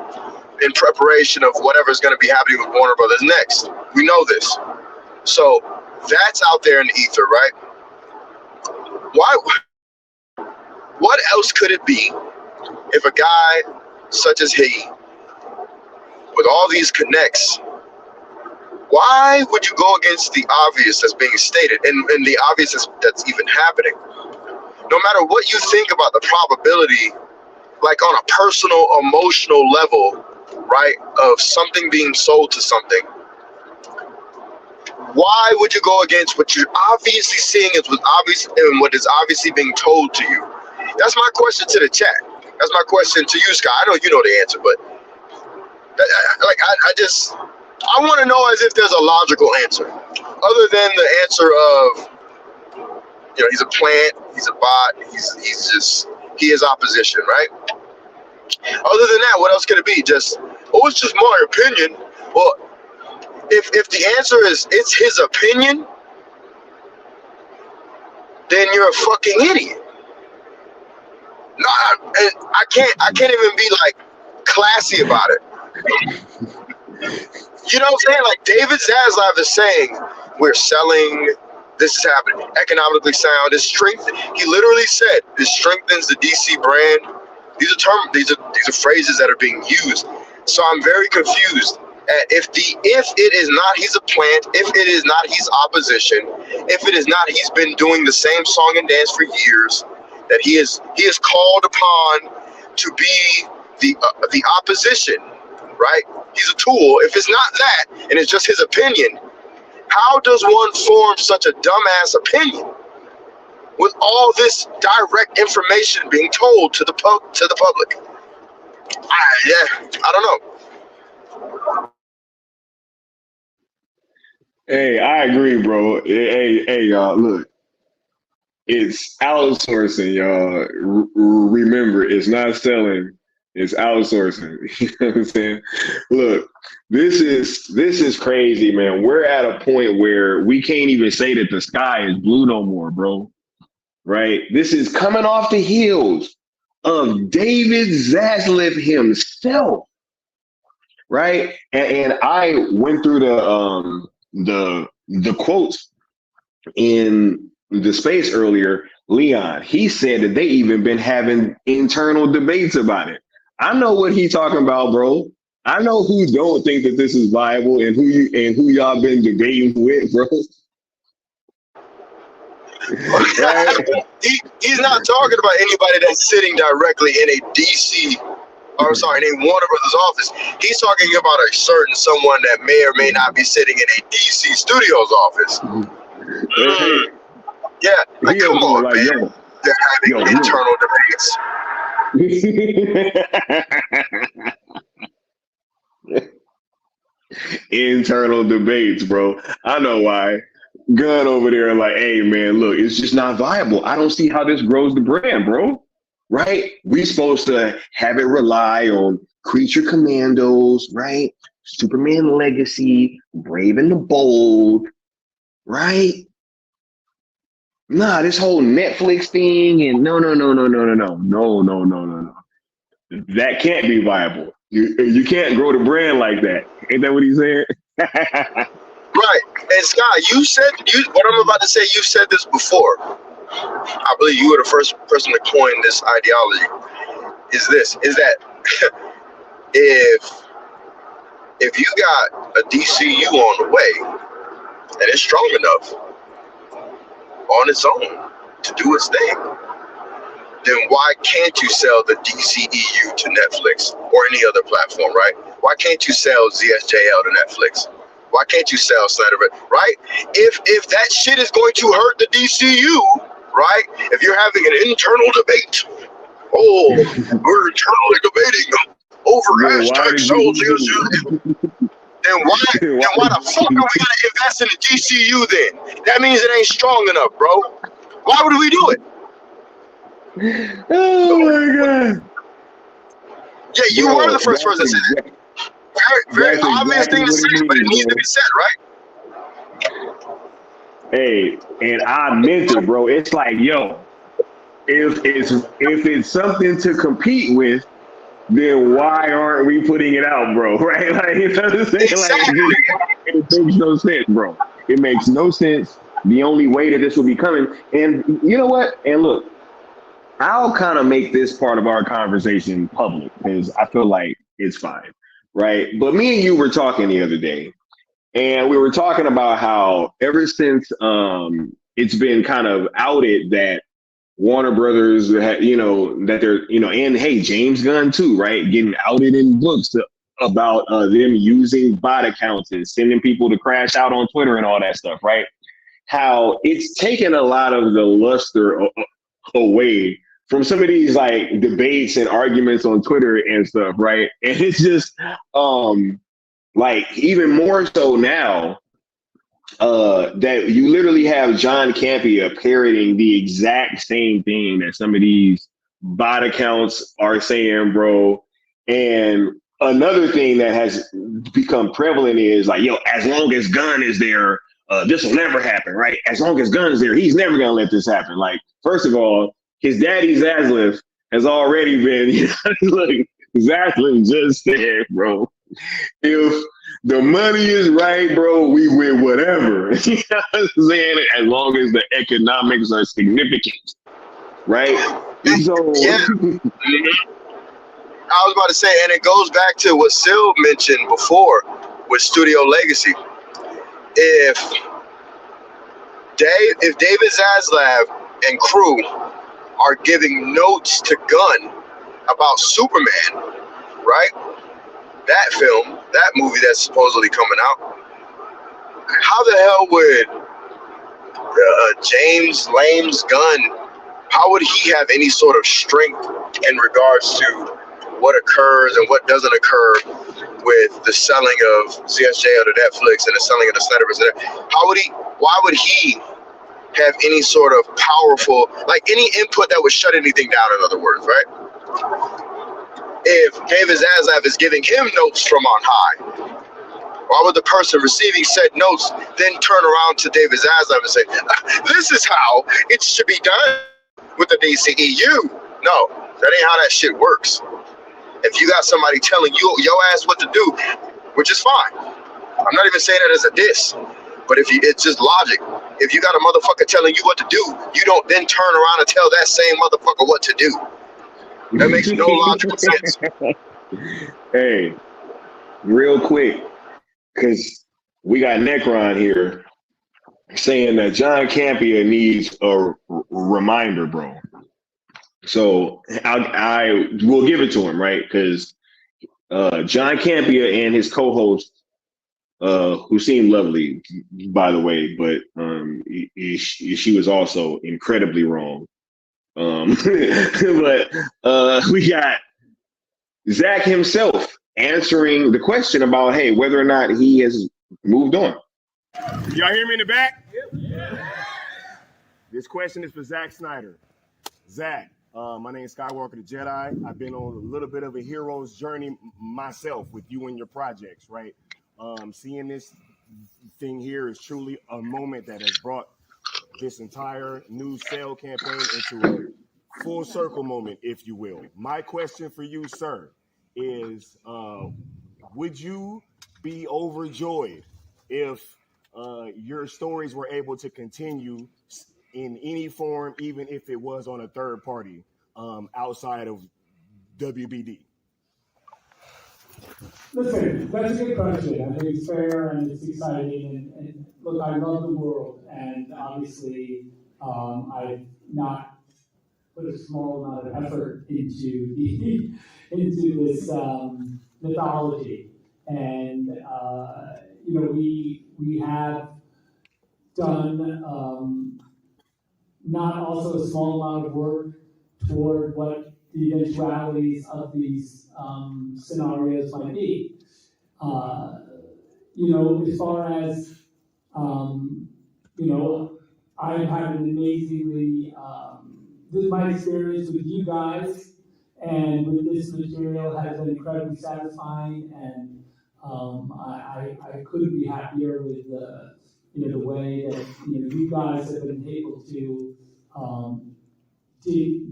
In preparation of whatever's going to be happening with Warner Brothers next. We know this. So that's out there in the ether, right? What else could it be if a guy such as he, with all these connects, why would you go against the obvious that's being stated and the obvious that's even happening? No matter what you think about the probability, like on a personal, emotional level, right, of something being sold to something, why would you go against what you're obviously seeing is what obvious and what is obviously being told to you? That's my question to the chat. That's my question to you, Sky. I know you know the answer, but I want to know as if there's a logical answer, other than the answer of, you know, he's a plant, he's a bot, he is opposition, right? Other than that, what else could it be? Just, oh, it's just my opinion. Well, if the answer is it's his opinion, then you're a fucking idiot. No, I can't even be like classy about it. You know what I'm saying? Like, David Zaslav is saying, we're selling, this is happening, economically sound, it's strength. He literally said, this strengthens the DC brand. These are phrases that are being used. So I'm very confused at if it is not he's a plant, if it is not he's opposition, if it is not he's been doing the same song and dance for years, that he is called upon to be the opposition, right? He's a tool. If it's not that, and it's just his opinion, how does one form such a dumbass opinion with all this direct information being told to the public? I don't know. Hey, I agree, bro. Hey, y'all, look. It's outsourcing, y'all. Remember, it's not selling. It's outsourcing. You know what I'm saying? Look, this is crazy, man. We're at a point where we can't even say that the sky is blue no more, bro. Right? This is coming off the heels of David Zaslav himself. Right? And I went through the quotes in the space earlier. Leon, he said that they even been having internal debates about it. I know what he's talking about, bro. I know who don't think that this is viable and who y'all been debating with, bro. Right? He's not talking about anybody that's sitting directly in a DC, or sorry, in a Warner Brothers office. He's talking about a certain someone that may or may not be sitting in a DC Studios office. Hey. Yeah, like, come on, like, man. They're having internal debates. Internal debates, bro. I know why. Gun over there, like, hey man, look, it's just not viable. I don't see how this grows the brand, bro. Right? We supposed to have it rely on Creature Commandos, right? Superman Legacy, Brave and the Bold, right? Nah, this whole Netflix thing and no. That can't be viable. You can't grow the brand like that. Ain't that what he said? Right. And Scott, what I'm about to say, you said this before. I believe you were the first person to coin this ideology. Is that if you got a DCU on the way and it's strong enough on its own to do its thing, then why can't you sell the DCEU to Netflix or any other platform, right? Why can't you sell ZSJL to Netflix? Why can't you sell SnyderVerse, right? If that shit is going to hurt the DCU, right? If you're having an internal debate, we're internally debating over hashtag sell ZSJL. Then why the fuck are we gonna invest in the DCU then? That means it ain't strong enough, bro. Why would we do it? Oh my god! Yeah, you were the first person to say that. Very obvious thing to say, but it needs to be said, right? Hey, and I meant it, bro. It's like, yo, if it's something to compete with, then why aren't we putting it out, bro? Right? Like, you know what I'm saying? Exactly. Like, it makes no sense, bro. It makes no sense. The only way that this will be coming, and you know what? And look, I'll kind of make this part of our conversation public because I feel like it's fine, right? But me and you were talking the other day, and we were talking about how ever since it's been kind of outed that Warner Brothers, that they're, and hey, James Gunn too, right? Getting outed in books about them using bot accounts and sending people to crash out on Twitter and all that stuff, right? How it's taken a lot of the luster away from some of these like debates and arguments on Twitter and stuff, right? And it's just like even more so now that you literally have John Campea parroting the exact same thing that some of these bot accounts are saying, bro. And another thing that has become prevalent is like, yo, as long as Gunn is there, this will never happen, right? As long as Gunn is there, he's never gonna let this happen. Like, first of all, his daddy Zaslav has already been, look, Zaslav just said, bro, if the money is right, bro, we win whatever. You know what I'm saying? As long as the economics are significant, right? So, yeah. I was about to say, and it goes back to what Shill mentioned before with Studio Legacy. If David Zaslav and crew are giving notes to Gunn about Superman, right? That film, that movie that's supposedly coming out, how the hell would James Lames Gunn, how would he have any sort of strength in regards to what occurs and what doesn't occur with the selling of CSJL to Netflix and the selling of the SnyderVerse? Why would he have any sort of powerful, like any input that would shut anything down, in other words, right? If David Zaslav is giving him notes from on high, why would the person receiving said notes then turn around to David Zaslav and say, this is how it should be done with the DCEU? No, that ain't how that shit works. If you got somebody telling you your ass what to do, which is fine. I'm not even saying that as a diss, but it's just logic. If you got a motherfucker telling you what to do, you don't then turn around and tell that same motherfucker what to do. That makes no logical sense. Hey, real quick, because we got Necron here saying that John Campea needs a reminder, bro. So I will give it to him, right? Because John Campea and his co-host, who seemed lovely, by the way, but she was also incredibly wrong But we got Zach himself answering the question about, hey, whether or not he has moved on. Y'all hear me in the back? Yep. This question is for Zack Snyder. Zach, my name is Skywalker the Jedi. I've been on a little bit of a hero's journey myself with you and your projects, right? Seeing this thing here is truly a moment that has brought this entire new sale campaign into a full circle moment, if you will. My question for you, sir, is would you be overjoyed if your stories were able to continue in any form, even if it was on a third party outside of WBD? Listen, that's a good question. I think it's fair and it's exciting. And look, I love the world, and obviously, I've not put a small amount of effort into this mythology. And we have done not also a small amount of work toward what the eventualities of these scenarios might be. As far as, I've had an amazingly, my experience with you guys and with this material has been incredibly satisfying, and I couldn't be happier with the way that you guys have been able to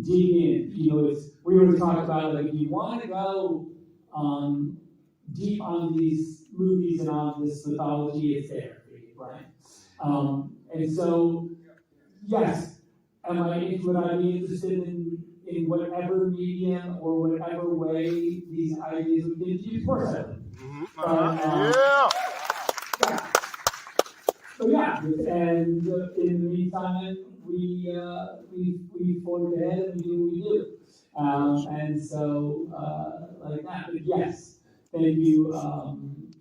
dig in. We always talk about, like, if you want to go deep on these movies and on this mythology, it's there for you, right? And so, yes, would I be interested in whatever medium or whatever way these ideas would get to you? Of course I would. Yeah. So yeah, and in the meantime, we forge ahead and we do what we do. And so, like that. But yes, thank you.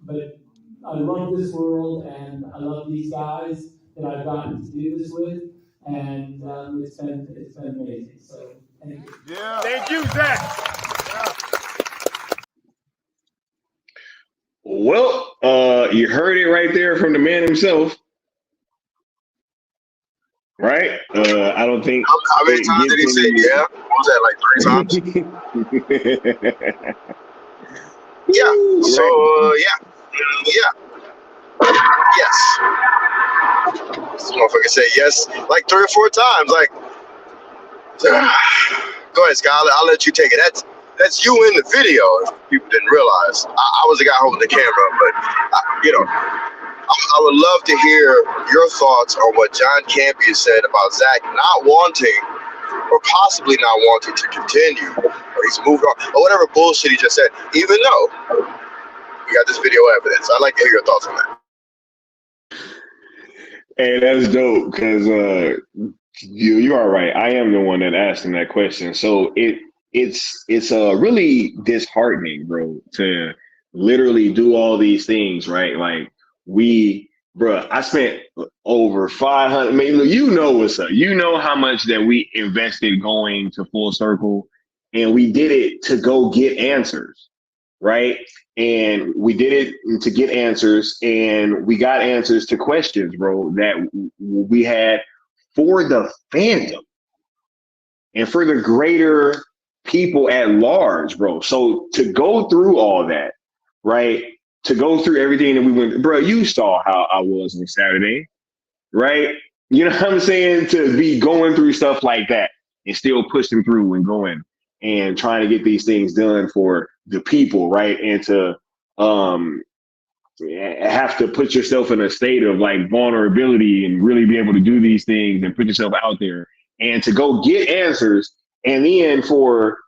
But I love this world, and I love these guys that I've gotten to do this with, and it's been amazing. So thank you. Yeah. Thank you, Zach. Well, you heard it right there from the man himself. Right? I don't think. How many times did he say yeah? What was that, like 3 times? Yeah. So yes. This motherfucker said yes like 3 or 4 times. Like, go ahead, Skyler. I'll let you take it. That's you in the video. If people didn't realize, I was the guy holding the camera, but I would love to hear your thoughts on what John Campea said about Zach not wanting, or possibly not wanting to continue, or he's moved on, or whatever bullshit he just said, even though we got this video evidence. I'd like to hear your thoughts on that. Hey, that's dope, because you are right. I am the one that asked him that question. So it's really disheartening, bro, to literally do all these things, right? Like, I spent over 500. I mean, you know what's up. You know how much that we invested going to Full Circle, and we did it to go get answers, right? And we did it to get answers, and we got answers to questions, bro, that we had for the fandom and for the greater people at large, bro. So to go through all that, right? To go through everything that we went, bro, you saw how I was on Saturday, right? You know what I'm saying? To be going through stuff like that and still pushing through and going and trying to get these things done for the people, right? And to have to put yourself in a state of like vulnerability and really be able to do these things and put yourself out there and to go get answers. And then look,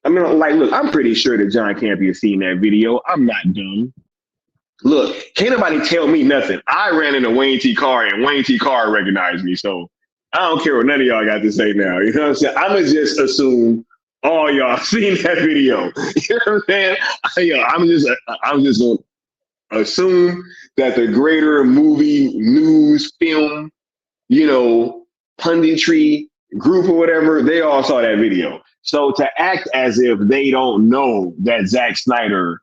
I'm pretty sure that John Campea has seen that video. I'm not dumb. Look, can't nobody tell me nothing. I ran into Wayne T. Carr, and Wayne T. Carr recognized me. So I don't care what none of y'all got to say now. You know what I'm saying? I'm going to just assume all y'all seen that video. You know what I'm saying? I'm just going to assume that the greater movie, news, film, punditry group or whatever, they all saw that video. So to act as if they don't know that Zack Snyder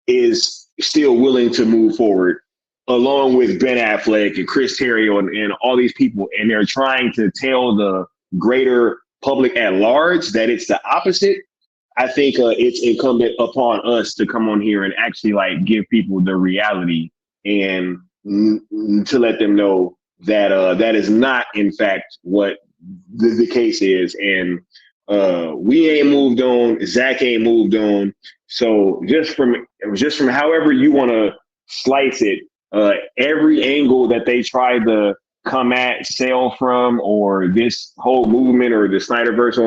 is still willing to move forward, along with Ben Affleck and Chris Terrio and all these people, and they're trying to tell the greater public at large that it's the opposite. I think it's incumbent upon us to come on here and actually like give people the reality and to let them know that that is not, in fact, what the case is. And we ain't moved on. Zach ain't moved on. So just from however you want to slice it, every angle that they tried to come at, sell from, or this whole movement or the SnyderVerse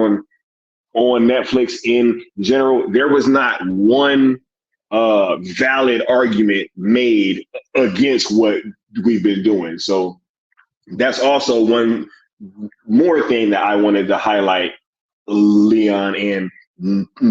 on Netflix in general, there was not one valid argument made against what we've been doing. So that's also one more thing that I wanted to highlight, Leon, and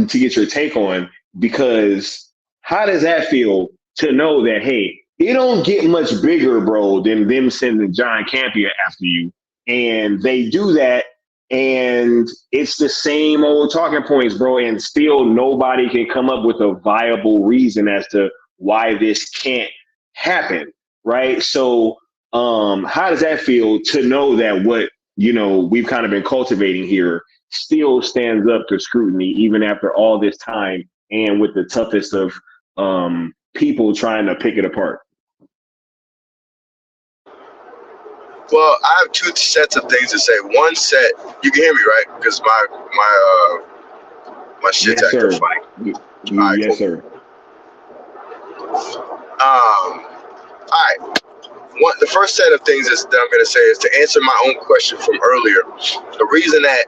to get your take on, because how does that feel to know that, hey, it don't get much bigger, bro, than them sending John Campia after you, and they do that, and it's the same old talking points, bro, and still nobody can come up with a viable reason as to why this can't happen, right? So how does that feel to know that what, you know, we've kind of been cultivating here still stands up to scrutiny even after all this time and with the toughest of people trying to pick it apart? Well, I have two sets of things to say. One set, you can hear me, right? Because my shit's Yes, acting sir. funny. Yes, sir. All right. The first set of things that I'm going to say is to answer my own question from earlier. The reason that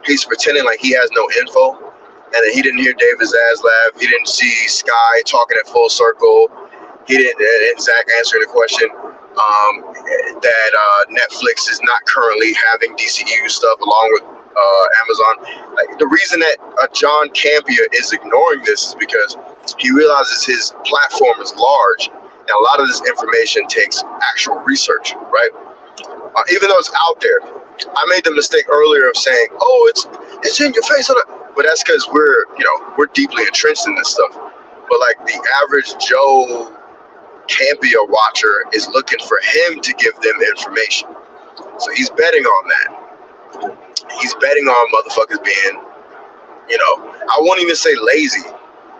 he's pretending like he has no info and that he didn't hear David Zaslav, he didn't see Sky talking at Full Circle, he didn't, and Zach answering the question that Netflix is not currently having DCU stuff along with Amazon. Like, the reason that John Campea is ignoring this is because he realizes his platform is large, and a lot of this information takes actual research, right? Even though it's out there. I made the mistake earlier of saying, "Oh, it's in your face," but that's because we're deeply entrenched in this stuff. But like the average Joe Campia watcher is looking for him to give them information, so he's betting on that. He's betting on motherfuckers being, I won't even say lazy.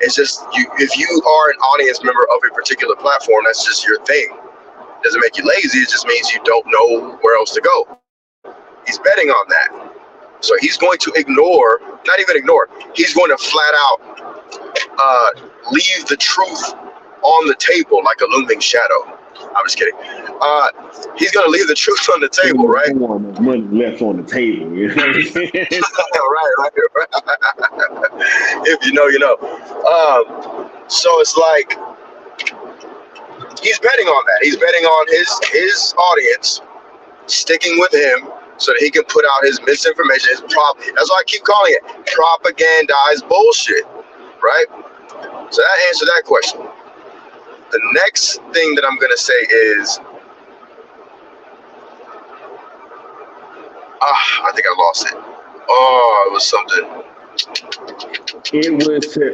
It's just if you are an audience member of a particular platform, that's just your thing. It doesn't make you lazy. It just means you don't know where else to go. He's betting on that. So he's going to not even ignore, he's going to flat out leave the truth on the table like a looming shadow. I'm just kidding. He's going to leave the truth on the table, right? Money left on the table. You know what I'm saying? right. If you know, you know. So it's like he's betting on that. He's betting on his audience sticking with him so that he can put out his misinformation. That's why I keep calling it propagandized bullshit, right? So that answered that question. The next thing that I'm going to say is, I think I lost it. Oh, it was something.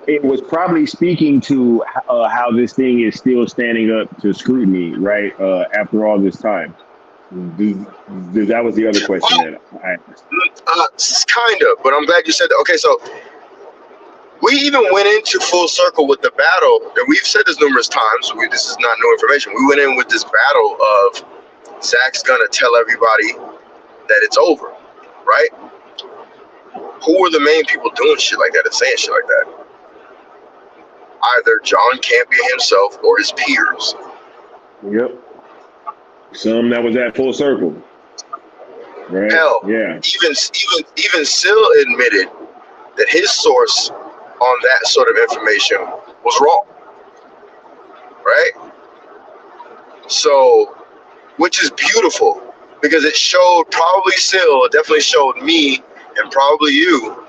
It was probably speaking to how this thing is still standing up to scrutiny, right? After all this time. That was the other question that I asked. Kind of, but I'm glad you said that. Okay, so we even went into Full Circle with the battle, and we've said this numerous times. This is not new information. We went in with this battle of Zach's gonna tell everybody that it's over, right? Who are the main people doing shit like that and saying shit like that? Either John Campea himself or his peers. Yep. Some that was at Full Circle. Right? Hell, yeah. Even Shill admitted that his source on that sort of information was wrong. Right? So, which is beautiful because it showed probably Shill, it definitely showed me and probably you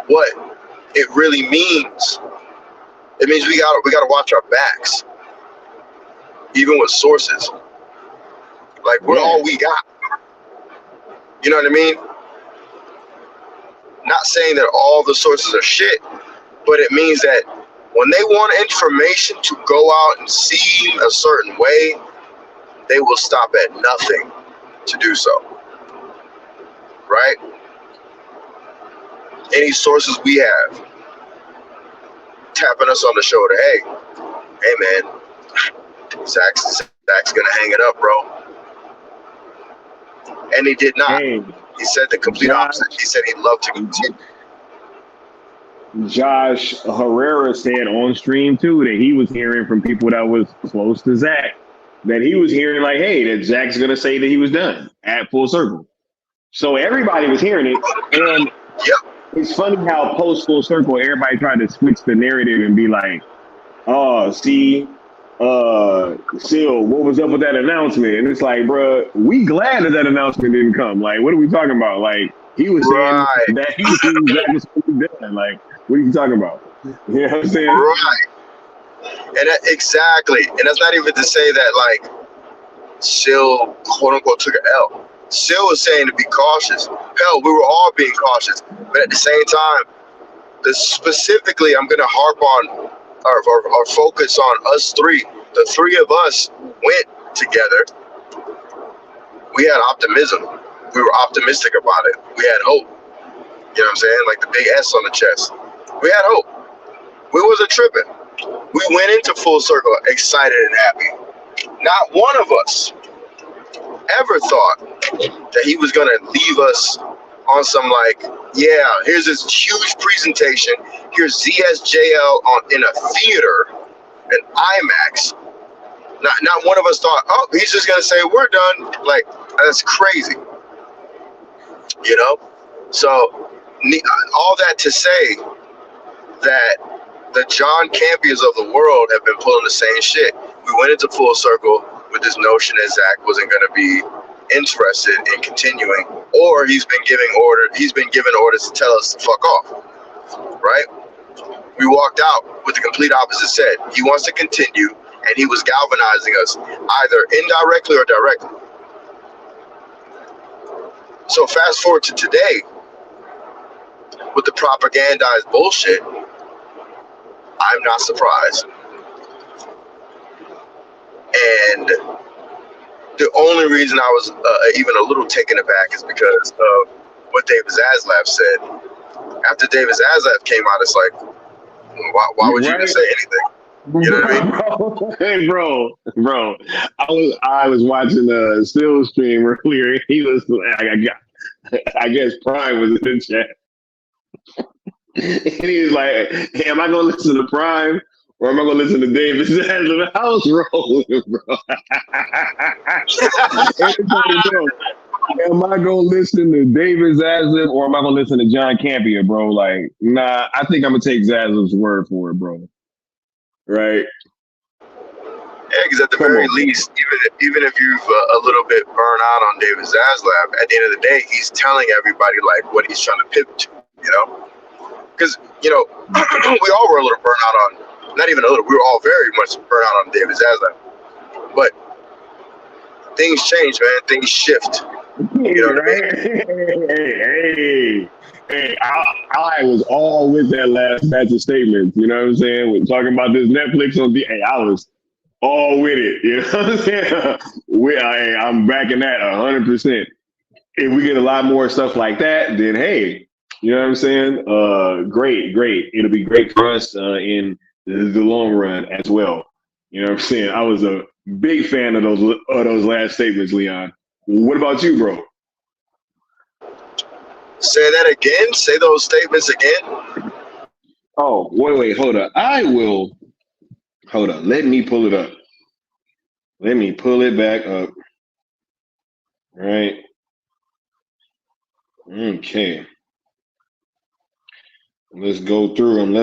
what it really means. It means we gotta watch our backs, even with sources. Like, we're all we got. You know what I mean? Not saying that all the sources are shit, but it means that when they want information to go out and seem a certain way, they will stop at nothing to do so. Right? Any sources we have tapping us on the shoulder, hey man, Zach's gonna hang it up, bro. And he did not. Hey, he said the complete opposite. He said he'd love to continue. Josh Herrera said on stream too that he was hearing from people that was close to Zach, that he was hearing like, hey, that Zach's gonna say that he was done at Full Circle. So everybody was hearing it, and it's funny how post Full Circle everybody tried to switch the narrative and be like, oh, see, Shill, what was up with that announcement? And it's like, bro, we glad that announcement didn't come. Like, what are we talking about? Like, he was saying that he was done. Like, what are you talking about? You know what I'm saying? Right. And exactly. And that's not even to say that, like, Shill, quote unquote, took an L. Shill was saying to be cautious. Hell, we were all being cautious. But at the same time, specifically, I'm going to harp on our focus on us three. The three of us went together. We had optimism. We were optimistic about it. We had hope. You know what I'm saying? Like the big S on the chest. We had hope. We wasn't tripping. We went into Full Circle excited and happy. Not one of us ever thought that he was going to leave us on some like, yeah, here's this huge presentation. Here's ZSJL in a theater, an IMAX. Not one of us thought, oh, he's just going to say, we're done. Like, that's crazy. You know? So, all that to say that the John Campias of the world have been pulling the same shit. We went into Full Circle with this notion that Zach wasn't going to be interested in continuing, or he's been given orders to tell us to fuck off. Right? We walked out with the complete opposite set. He wants to continue, and he was galvanizing us either indirectly or directly. So fast forward to today, with the propagandized bullshit, I'm not surprised. And the only reason I was even a little taken aback is because of what David Zaslav said. After David Zaslav came out, it's like, why would you even say anything? You know what I mean? Hey, bro. I was watching the Still stream earlier. He was I guess Prime was in the chat. And he was like, hey, am I gonna listen to Prime or am I gonna listen to David Zaslav? I was rolling, bro. Am I gonna listen to David Zaslav or am I gonna listen to John Campea, bro? Like, nah, I think I'm gonna take Zaslav's word for it, bro. Right? Yeah, because at the very least, even if you've a little bit burned out on David Zaslav, at the end of the day, he's telling everybody like what he's trying to pivot to, you know? Because, you know, we all were a little burnt out on, not even a little, we were all very much burnt out on David Zaslav. But things change, man. Things shift. You know what I mean? Hey, I was all with that last batch of statements. You know what I'm saying? We're talking about this Netflix on I was all with it. You know what I'm saying? I'm backing that 100%. If we get a lot more stuff like that, then hey, you know what I'm saying? Great. It'll be great for us in the long run as well. You know what I'm saying? I was a big fan of those last statements, Leon. What about you, bro? Say that again. Say those statements again. Oh, wait, hold up. Hold up. Let me pull it up. Let me pull it back up. All right. Okay. Let's go through them.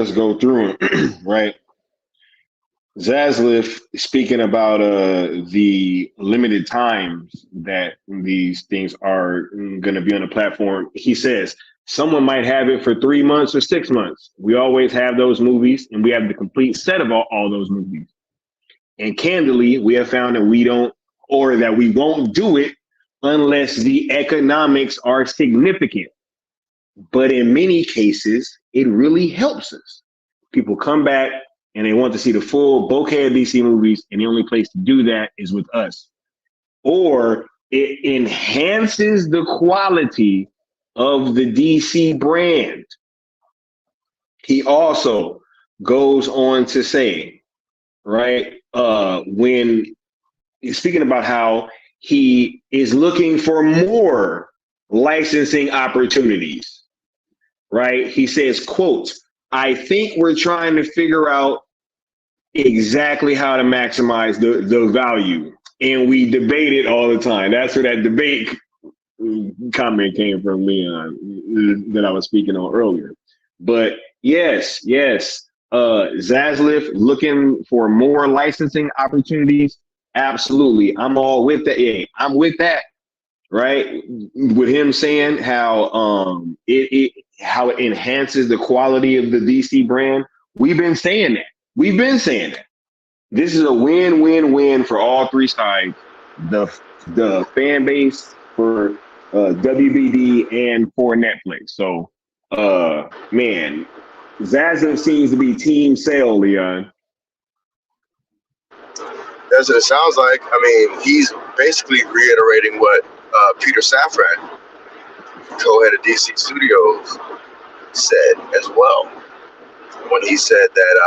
Right. Zaslav speaking about the limited times that these things are going to be on the platform. He says someone might have it for 3 months or 6 months. We always have those movies, and we have the complete set of all those movies. And candidly, we have found that we don't or that we won't do it unless the economics are significant. But in many cases, it really helps us. People come back and they want to see the full bouquet of DC movies, and the only place to do that is with us. Or it enhances the quality of the DC brand. He also goes on to say, right, when he's speaking about how he is looking for more licensing opportunities, right? He says, quote, I think we're trying to figure out exactly how to maximize the value. And we debate it all the time. That's where that debate comment came from, Leon, that I was speaking on earlier. But yes, Zaslav looking for more licensing opportunities. Absolutely. I'm all with that. Yeah, I'm with that. Right. With him saying how how it enhances the quality of the DC brand. We've been saying that. This is a win-win-win for all three sides. The fan base, for WBD, and for Netflix. So man, Zaza seems to be team sale, Leon. That's what it sounds like. I mean, he's basically reiterating what Peter Safran, co-head of DC Studios, said as well, when he said that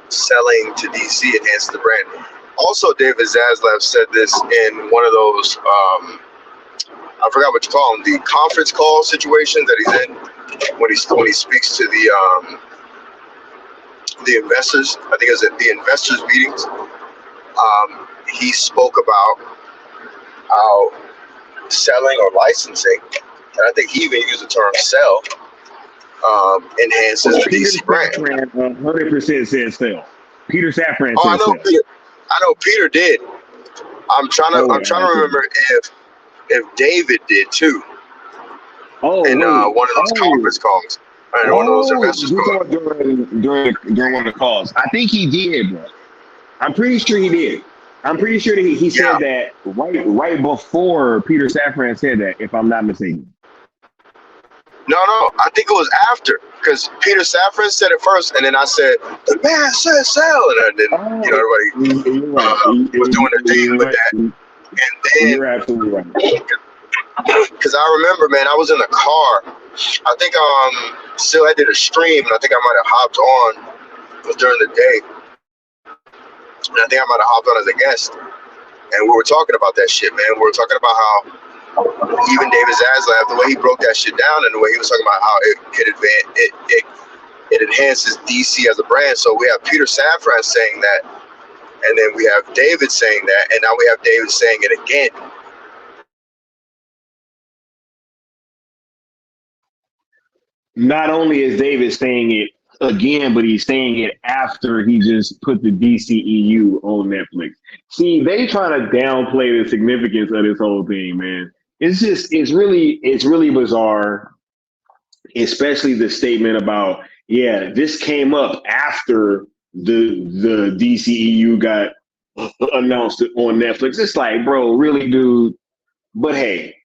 selling to DC enhances the brand. Also, David Zaslav said this in one of those, I forgot what you call them, the conference call situations that he's in when he speaks to the investors. I think it was at the investors meetings. He spoke about how selling or licensing, and I think he even used the term sell, enhances the DC brand. 100% said sell. Peter Safran said sell. I know Peter did. I'm trying to remember if David did too. In one of those conference calls. One of those investors calls. During one of the calls. I think he did, bro. I'm pretty sure he did. I'm pretty sure that he said that right before Peter Safran said that, if I'm not mistaken. No, I think it was after, because Peter Safran said it first, and then I said, the man said sell, and then everybody was doing their thing with that. And then, you're absolutely right. Because I remember, man, I was in the car. I think still I did a stream, and I think I might have hopped on. It was during the day. And I think I might have hopped on as a guest. And we were talking about that shit, man. We were talking about how even David Zaslav, the way he broke that shit down, and the way he was talking about how it enhances DC as a brand. So we have Peter Safran saying that, and then we have David saying that, and now we have David saying it again. Not only is David saying it again, but he's saying it after he just put the DCEU on Netflix. See, they trying to downplay the significance of this whole thing, man. It's really bizarre, especially the statement about, this came up after the DCEU got announced on Netflix. It's like, bro, really, dude? But hey,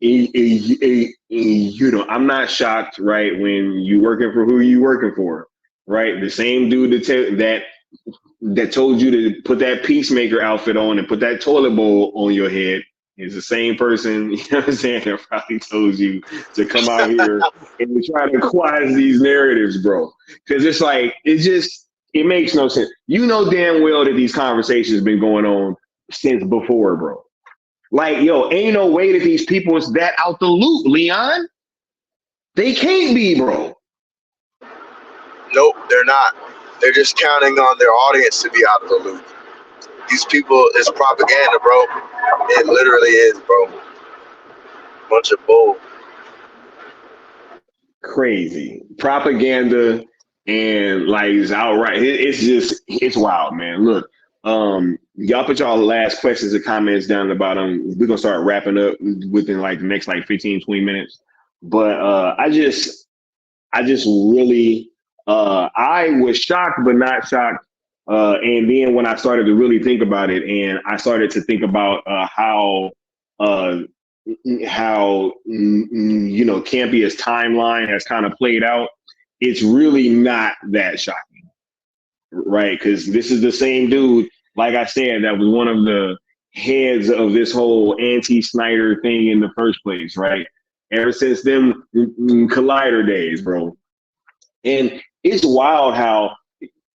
I'm not shocked, right? When you working for who you working for, right? The same dude that told you to put that peacemaker outfit on and put that toilet bowl on your head is the same person, you know what I'm saying, that probably told you to come out here and try to quash these narratives, bro. Because it's like, it makes no sense. You know damn well that these conversations have been going on since before, bro. Like, ain't no way that these people is that out the loop, Leon. They can't be, bro. Nope, they're not. They're just counting on their audience to be out of the loop. These people is propaganda, bro. It literally is, bro. Bunch of bull. Crazy. Propaganda, and like it's outright. It's wild, man. Look, y'all put y'all last questions and comments down at the bottom. We're gonna start wrapping up within like the next 15, 20 minutes. But I just really I was shocked but not shocked And then when I started to really think about it, and I started to think about how Campia's timeline has kind of played out, it's really not that shocking, right? Because this is the same dude, like I said, that was one of the heads of this whole anti-Snyder thing in the first place, right? Ever since them Collider days, bro. And it's wild how,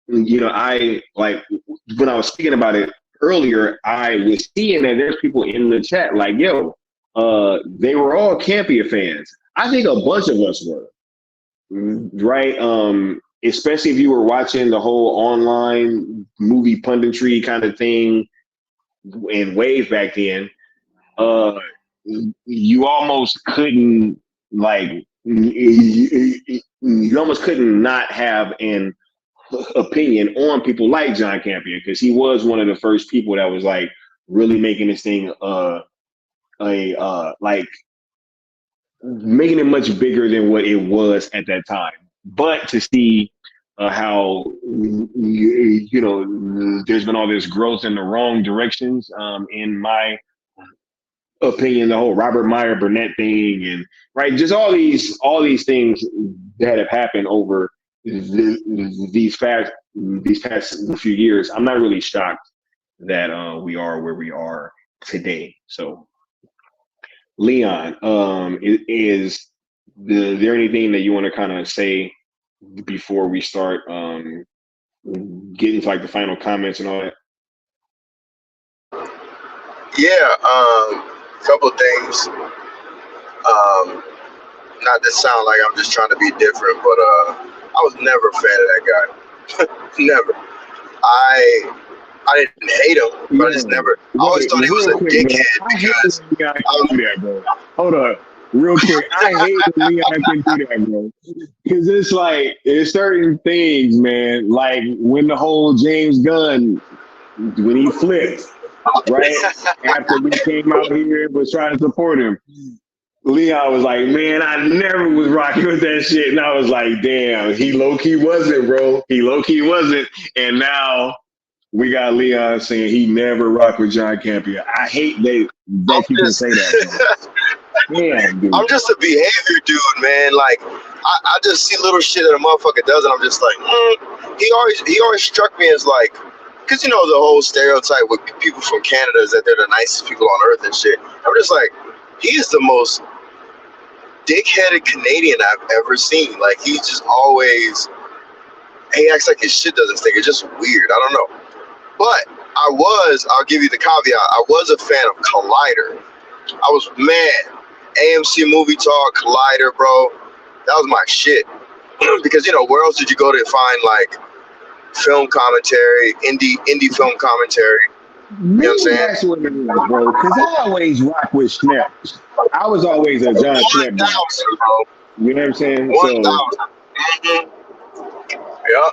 I like when I was speaking about it earlier, I was seeing that there's people in the chat like, yo, they were all Campia fans. I think a bunch of us were, right? Especially if you were watching the whole online movie punditry kind of thing in Wave back then. You almost couldn't you almost couldn't not have an opinion on people like John Campea, because he was one of the first people that was like really making this thing like making it much bigger than what it was at that time. But to see how there's been all this growth in the wrong directions, in my opinion, the whole Robert Meyer Burnett thing, and right, just all these things that have happened over these past few years, I'm not really shocked that we are where we are today. So, Leon, is there anything that you want to kind of say before we start getting to like the final comments and all that? Yeah, couple of things. Not to sound like I'm just trying to be different, but I was never a fan of that guy. Never. I didn't hate him, but I just never. I always thought he was a dickhead because. Hold on, real quick. I hate when Leon can do that, bro. Because it's like there's certain things, man. Like when the whole James Gunn, when he flipped, right after we came out here and was trying to support him, Leon was like, man, I never was rocking with that shit. And I was like, damn, he low-key wasn't, bro. He low-key wasn't. And now we got Leon saying he never rocked with John Campia. I hate that people say that. Damn, dude. I'm just a behavior dude, man. Like, I just see little shit that a motherfucker does, and I'm just like, He always struck me as like, because the whole stereotype with people from Canada is that they're the nicest people on earth and shit. I'm just like, he's the most dickheaded Canadian I've ever seen. Like, he's just always, he acts like his shit doesn't stink. It's just weird. I don't know. But I'll give you the caveat, I was a fan of Collider. I was mad. AMC Movie Talk, Collider, bro. That was my shit. Because, where else did you go to find, like, film commentary, indie film commentary? You know what I'm saying? That's what it is, bro. Because I always rock with Schnepp. I was always a John Schnepp guy. You know what I'm saying? 1,000. Yeah.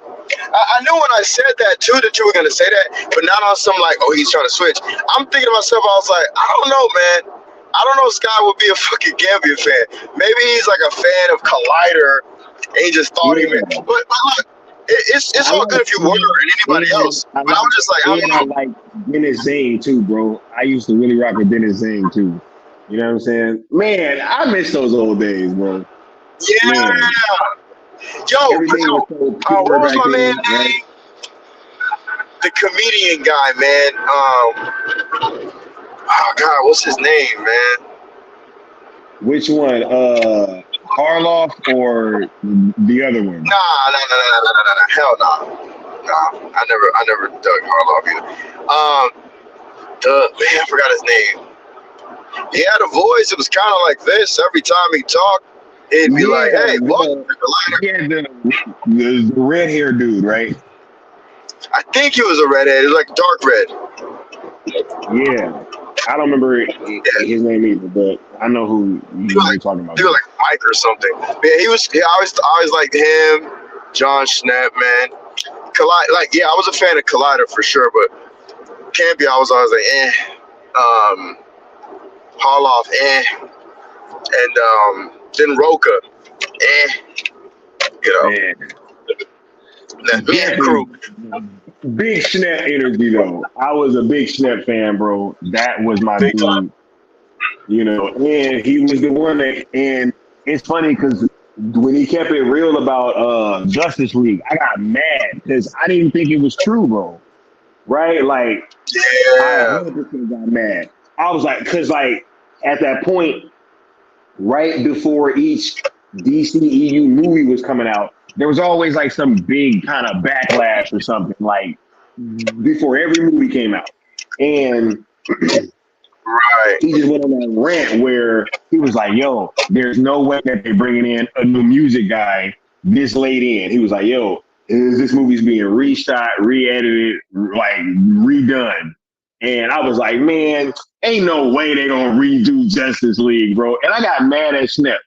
I knew when I said that too that you were gonna say that, but not on some like, oh, he's trying to switch. I'm thinking to myself, I was like, I don't know, man. I don't know if Sky would be a fucking Gambia fan. Maybe he's like a fan of Collider, and he just thought he meant. But look, it's all good if you were and anybody else. But I was just like, I don't know. I like Dennis Zane too, bro. I used to really rock with Dennis Zane too. You know what I'm saying? Man, I miss those old days, bro. Yeah. Man. Yo, what was my man name? Right? The comedian guy, man. Oh God, what's his name, man? Which one? Harloff or the other one? Nah. Hell no. Nah, I never dug Harloff either. Man, I forgot his name. He had a voice. It was kind of like this every time he talked. It'd be like, hey, what? Yeah, the red hair dude, right? I think he was a redhead. It was like dark red. Yeah. I don't remember his name either, but I know who you're talking about. He was like Mike or something. Yeah, I always liked him, John Schnepp, man. I was a fan of Collider for sure, but Campia, I was always like, Harloff, and then Roca, That's me and crew. Big Snap energy though. I was a big Snap fan, bro. That was my Big dude. time. You know, and he was the one that. And it's funny because when he kept it real about Justice League, I got mad because I didn't think it was true, bro. Right? Like I Yeah. 100% got mad. I was like, because like at that point, right before each DCEU movie was coming out, there was always like some big kind of backlash or something like before every movie came out. And Right. he just went on that rant where he was like, yo, there's no way that they're bringing in a new music guy this late in. He was like, yo, this movie's being reshot, re-edited, like redone. And I was like, man, ain't no way they gonna redo Justice League, bro. And I got mad at Snap.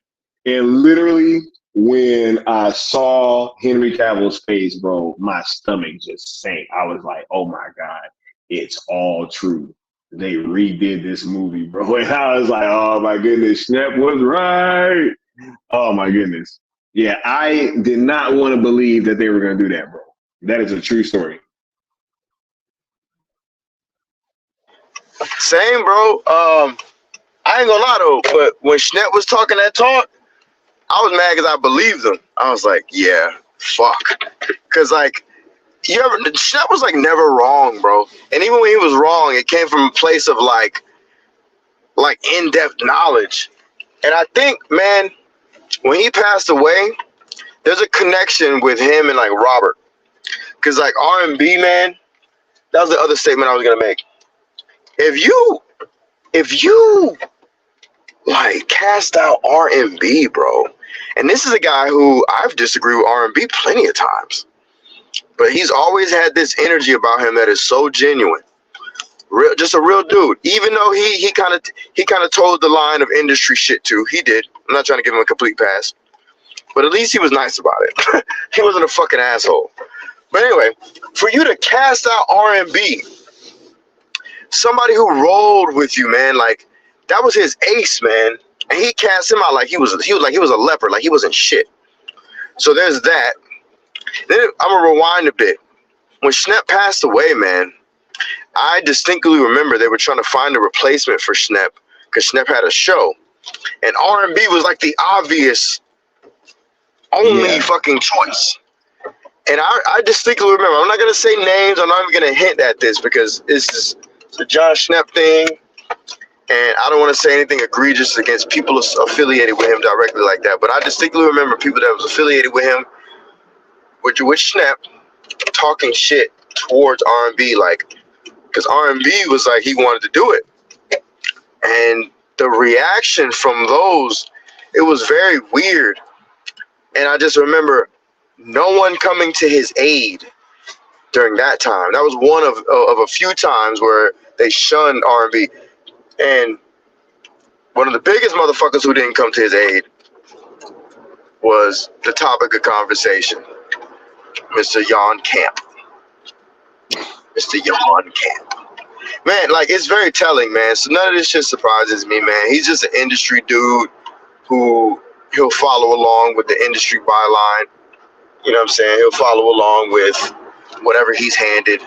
And literally, when I saw Henry Cavill's face, bro, my stomach just sank. I was like, oh my God, it's all true. They redid this movie, bro. And I was like, oh my goodness, Snap was right. Oh my goodness. Yeah, I did not want to believe that they were going to do that, bro. That is a true story. Same, bro. I ain't gonna lie though, but when Schnepp was talking that talk, I was mad because I believed him. I was like, yeah, fuck. Cause like, Schnepp was like never wrong, bro. And even when he was wrong, it came from a place of like in-depth knowledge. And I think, man, when he passed away, there's a connection with him and like Robert. Cause like R&B, man, that was the other statement I was gonna make. If you like cast out R&B, bro, and this is a guy who I've disagreed with R&B plenty of times, but he's always had this energy about him that is so genuine, real, just a real dude. Even though he kind of told the line of industry shit too. He did. I'm not trying to give him a complete pass, but at least he was nice about it. He wasn't a fucking asshole. But anyway, for you to cast out R&B, somebody who rolled with you, man, like that was his ace, man, and he cast him out like he was a leper, like he wasn't shit. So there's that. Then I'm gonna rewind a bit. When Schnepp passed away, man, I distinctly remember they were trying to find a replacement for Schnepp because Schnepp had a show, and R&B was like the obvious only fucking choice. And I distinctly remember. I'm not gonna say names. I'm not even gonna hint at this because it's the John Schnepp thing, and I don't want to say anything egregious against people affiliated with him directly like that. But I distinctly remember people that was affiliated with him, with Schnepp, talking shit towards R&B, like, because R&B was like he wanted to do it, and the reaction from those, it was very weird. And I just remember no one coming to his aid during that time. That was one of a few times where they shunned R&B. And one of the biggest motherfuckers who didn't come to his aid was the topic of conversation, Mr. John Campea. Mr. John Campea. Man, like, it's very telling, man. So none of this shit surprises me, man. He's just an industry dude who he'll follow along with the industry byline. You know what I'm saying? He'll follow along with whatever he's handed.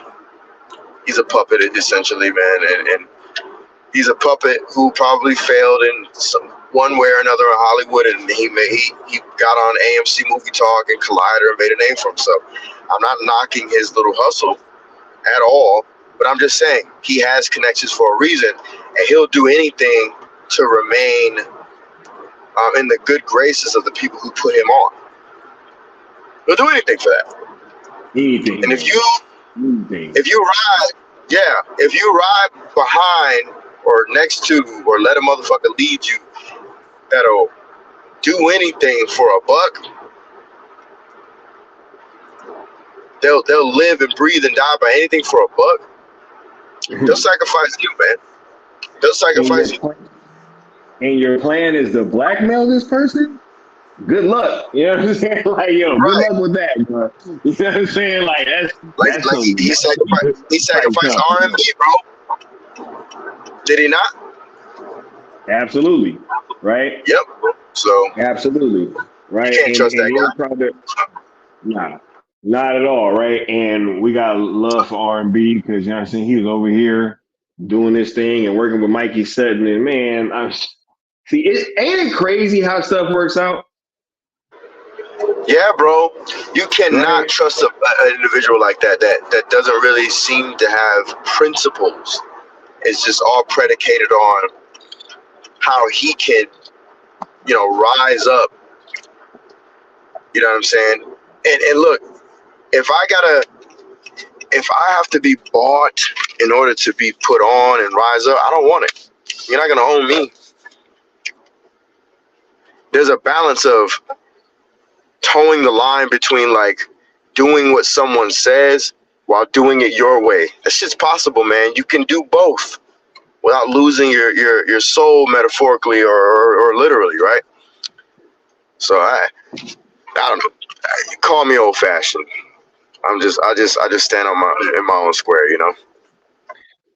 He's a puppet, essentially, man. And he's a puppet who probably failed in one way or another in Hollywood, and he got on AMC Movie Talk and Collider and made a name for himself. I'm not knocking his little hustle at all, but I'm just saying he has connections for a reason, and he'll do anything to remain in the good graces of the people who put him on. He'll do anything for that. Anything. And if you ride behind or next to or let a motherfucker lead you that'll do anything for a buck, they'll live and breathe and die by anything for a buck. They'll sacrifice you, man. They'll sacrifice you. And your plan is to blackmail this person? Good luck. You know what I'm saying? Like, yo, good luck with that, bro. You know what I'm saying? Like, he sacrificed R&B, bro. Did he not? Absolutely. Right? Yep. So absolutely. Right. You can't trust that guy. Nah. Not at all, right? And we got love for R&B because you know what I'm saying, he was over here doing this thing and working with Mikey Sutton. And man, I'm see, ain't it crazy how stuff works out, Yeah, bro. You cannot right? trust an individual like that doesn't really seem to have principles. It's just all predicated on how he can, rise up. You know what I'm saying? And look, if if I have to be bought in order to be put on and rise up, I don't want it. You're not gonna own me. There's a balance of towing the line between like doing what someone says while doing it your way. That shit's possible, man. You can do both without losing your soul metaphorically or literally, right? So I don't know. You call me old fashioned. I just stand on in my own square,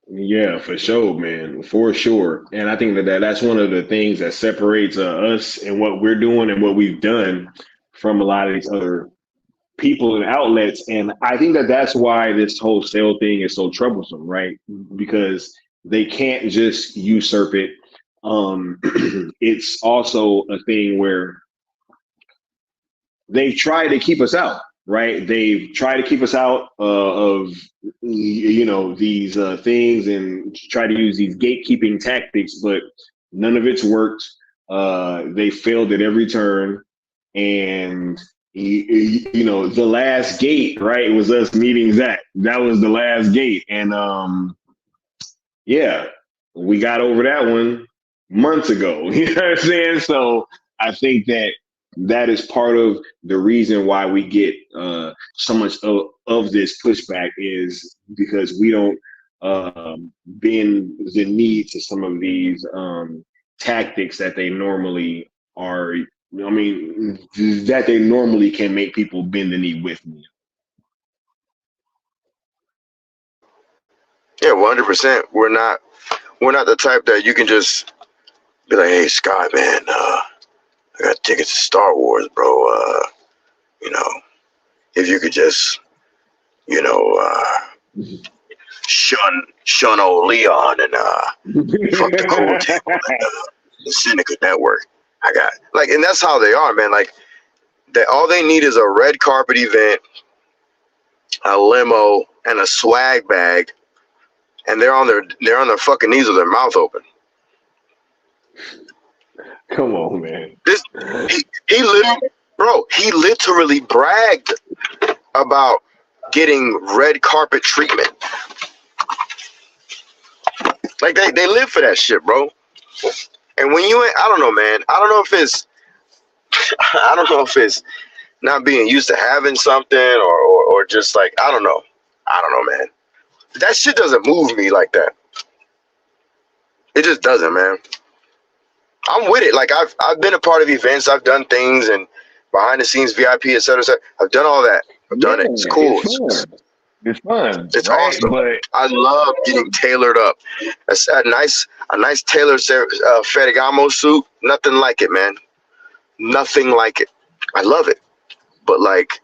Yeah, for sure, man, for sure. And I think that's one of the things that separates us and what we're doing and what we've done from a lot of these other people and outlets. And I think that's why this whole sale thing is so troublesome, right? Because they can't just usurp it. It's also a thing where they try to keep us out, right? They've tried to keep us out of these things and try to use these gatekeeping tactics, but none of it's worked. They failed at every turn, and the last gate, right? It was us meeting Zach. That was the last gate, and yeah, we got over that one months ago. You know what I'm saying? So I think that is part of the reason why we get so much of this pushback is because we don't bend the knee to some of these tactics that they normally are. I mean, that they normally can make people bend the knee with me. Yeah, 100%. We're not the type that you can just be like, hey, Scott, man, I got tickets to Star Wars, bro. You know, if you could just, you know, shun old Leon and fuck the cool table and the Seneca Network. I got like, and that's how they are, man. Like, all they need is a red carpet event, a limo, and a swag bag, and they're on their fucking knees with their mouth open. Come on, man. He literally bragged about getting red carpet treatment. Like they live for that shit, bro. And when I don't know, man. I don't know if it's not being used to having something or just like I don't know, man. That shit doesn't move me like that. It just doesn't, man. I'm with it. Like I've been a part of events. I've done things and behind the scenes VIP, et cetera, et cetera. I've done all that. I've done it. It's cool. It's fun. It's right? awesome. But I love getting tailored up. A nice tailored Ferragamo suit. Nothing like it, man. Nothing like it. I love it. But like,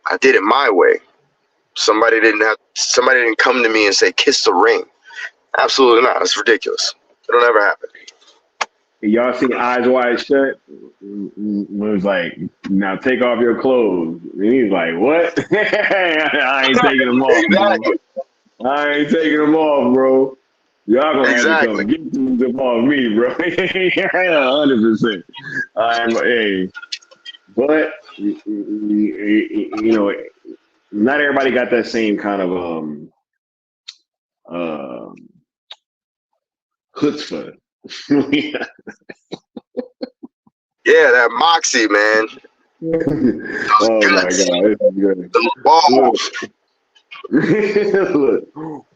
I did it my way. Somebody didn't come to me and say, kiss the ring. Absolutely not. It's ridiculous. It'll never happen. y'all see Eyes Wide Shut? It was like, now take off your clothes. And he's like, what? I ain't taking them off, Exactly. bro. I ain't taking them off, bro. Y'all gonna have to Exactly. come get them off me, bro. 100%. Hey, but not everybody got that same kind of chutzpah. Yeah, that moxie, man. Oh my God, this is good. Those balls. Look,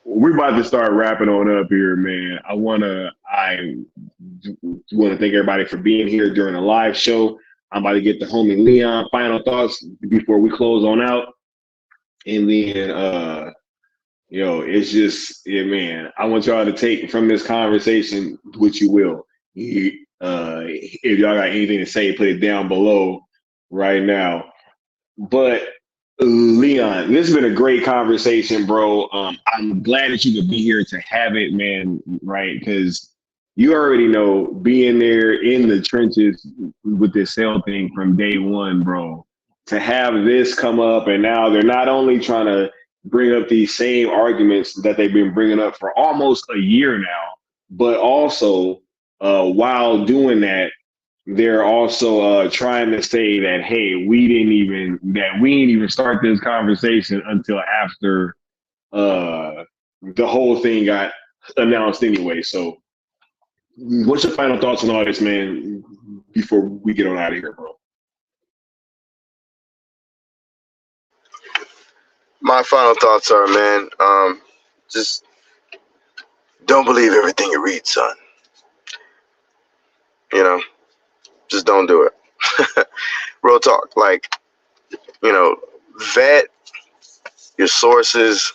we're about to start wrapping on up here, man. I want to thank everybody for being here during the live show. I'm about to get the homie Leon final thoughts before we close on out. And then, it's just, man, I want y'all to take from this conversation what you will. If y'all got anything to say, put it down below right now. But Leon, this has been a great conversation, bro. I'm glad that you could be here to have it, man. Right? Because you already know being there in the trenches with this cell thing from day one, bro. To have this come up, and now they're not only trying to bring up these same arguments that they've been bringing up for almost a year now, but also while doing that, they're also trying to say that hey, we didn't even start this conversation until after the whole thing got announced anyway. So, what's your final thoughts on all this, man? Before we get on out of here, bro. My final thoughts are, man, just don't believe everything you read, son. You know, just don't do it. Real talk. Like, you know, vet your sources.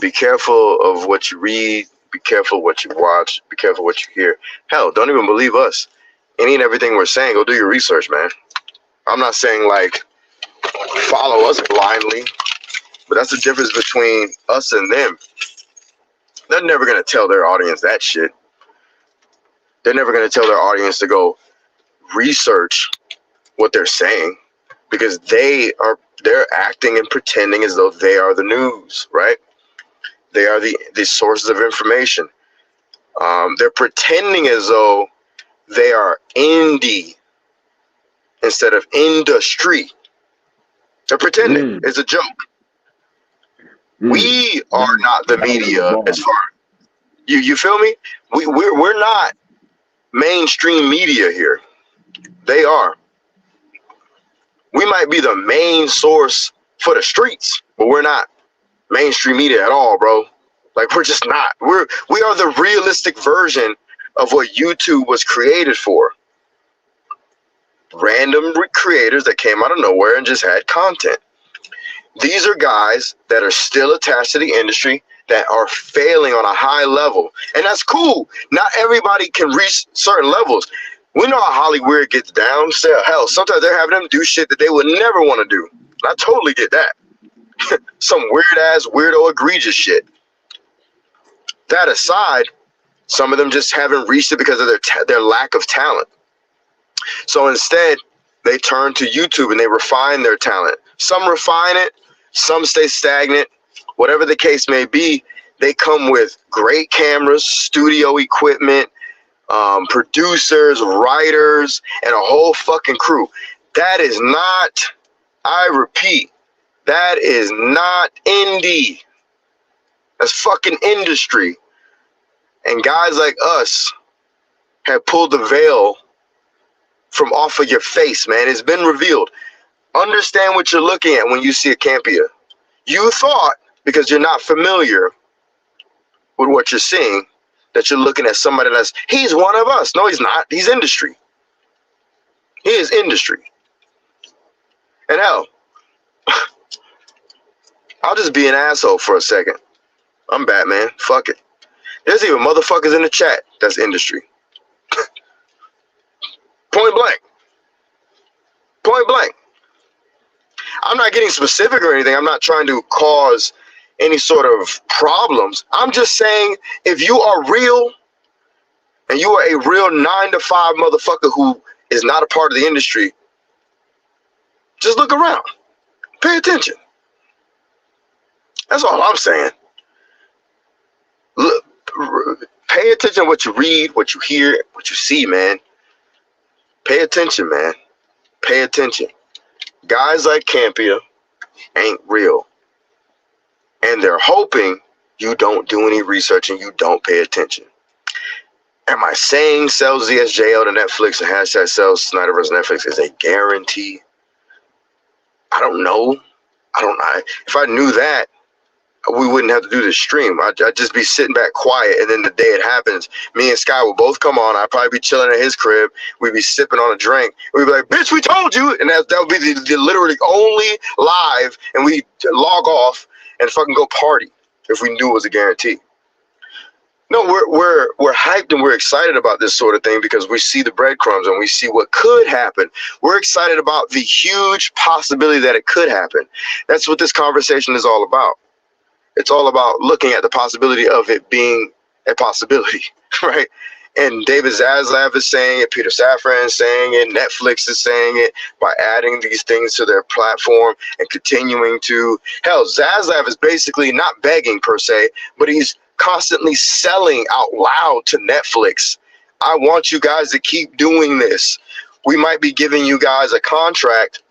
Be careful of what you read. Be careful what you watch. Be careful what you hear. Hell, don't even believe us. Any and everything we're saying, go do your research, man. I'm not saying like follow us blindly, but that's the difference between us and them. They're never going to tell their audience that shit. They're never going to tell their audience to go research what they're saying, because they're acting and pretending as though they are the news, right? They are the sources of information. They're pretending as though they are indie instead of industry. They're pretending. It's a joke. We are not the media as far. You feel me? We're not mainstream media here. They are. We might be the main source for the streets, but we're not mainstream media at all, bro. Like, we're just not. We are the realistic version of what YouTube was created for. Random creators that came out of nowhere and just had content. These are guys that are still attached to the industry, that are failing on a high level. And that's cool. Not everybody can reach certain levels. We know how Hollywood gets down. So, hell, sometimes they're having them do shit that they would never want to do. I totally get that. Some weird-ass, weirdo, egregious shit. That aside, some of them just haven't reached it because of their lack of talent. So instead, they turn to YouTube and they refine their talent. Some refine it, some stay stagnant. Whatever the case may be, they come with great cameras, studio equipment, producers, writers, and a whole fucking crew. That is not, I repeat, that is not indie. That's fucking industry. And guys like us have pulled the veil from off of your face, man. It's been revealed. Understand what you're looking at when you see a Campia. You thought, because you're not familiar with what you're seeing, that you're looking at somebody that's, he's one of us. No, he's not. He's industry. He is industry. And hell, I'll just be an asshole for a second. I'm Batman. Fuck it. There's even motherfuckers in the chat that's industry. Point blank. Point blank. I'm not getting specific or anything. I'm not trying to cause any sort of problems. I'm just saying, if you are real and you are a real 9-to-5 motherfucker who is not a part of the industry, just look around. Pay attention. That's all I'm saying. Look, pay attention to what you read, what you hear, what you see, man. Pay attention, man. Pay attention. Guys like Campia ain't real. And they're hoping you don't do any research and you don't pay attention. Am I saying sell ZSJL to Netflix and hashtag sell SnyderVerse Netflix is a guarantee? I don't know. I don't know. If I knew that, we wouldn't have to do this stream. I'd just be sitting back quiet, and then the day it happens, me and Sky will both come on. I'd probably be chilling at his crib. We'd be sipping on a drink. We'd be like, bitch, we told you. And that would be the literally only live, and we log off and fucking go party if we knew it was a guarantee. No, we're hyped and we're excited about this sort of thing because we see the breadcrumbs and we see what could happen. We're excited about the huge possibility that it could happen. That's what this conversation is all about. It's all about looking at the possibility of it being a possibility, right? And David Zaslav is saying it, Peter Safran is saying it, Netflix is saying it by adding these things to their platform and continuing to. Hell, Zaslav is basically not begging per se, but he's constantly selling out loud to Netflix. I want you guys to keep doing this. We might be giving you guys a contract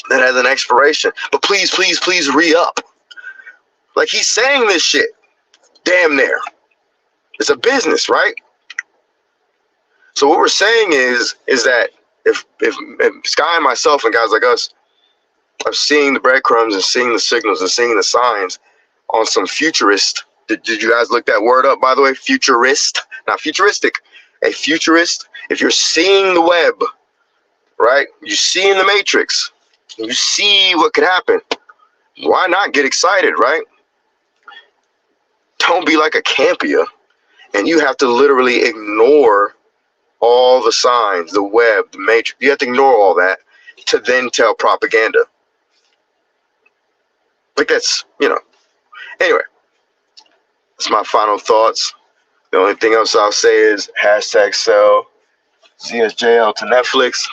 that has an expiration, but please, please, please re-up. Like, he's saying this shit. Damn near. It's a business, right? So what we're saying is that if Sky and myself and guys like us are seeing the breadcrumbs and seeing the signals and seeing the signs on some futurist. Did you guys look that word up, by the way? Futurist, not futuristic. A futurist. If you're seeing the web, right? You see in the matrix. You see what could happen. Why not get excited, right? Don't be like a Campia, and you have to literally ignore all the signs, the web, the matrix. You have to ignore all that to then tell propaganda. Like, that's, Anyway, that's my final thoughts. The only thing else I'll say is hashtag sell CSJL to Netflix.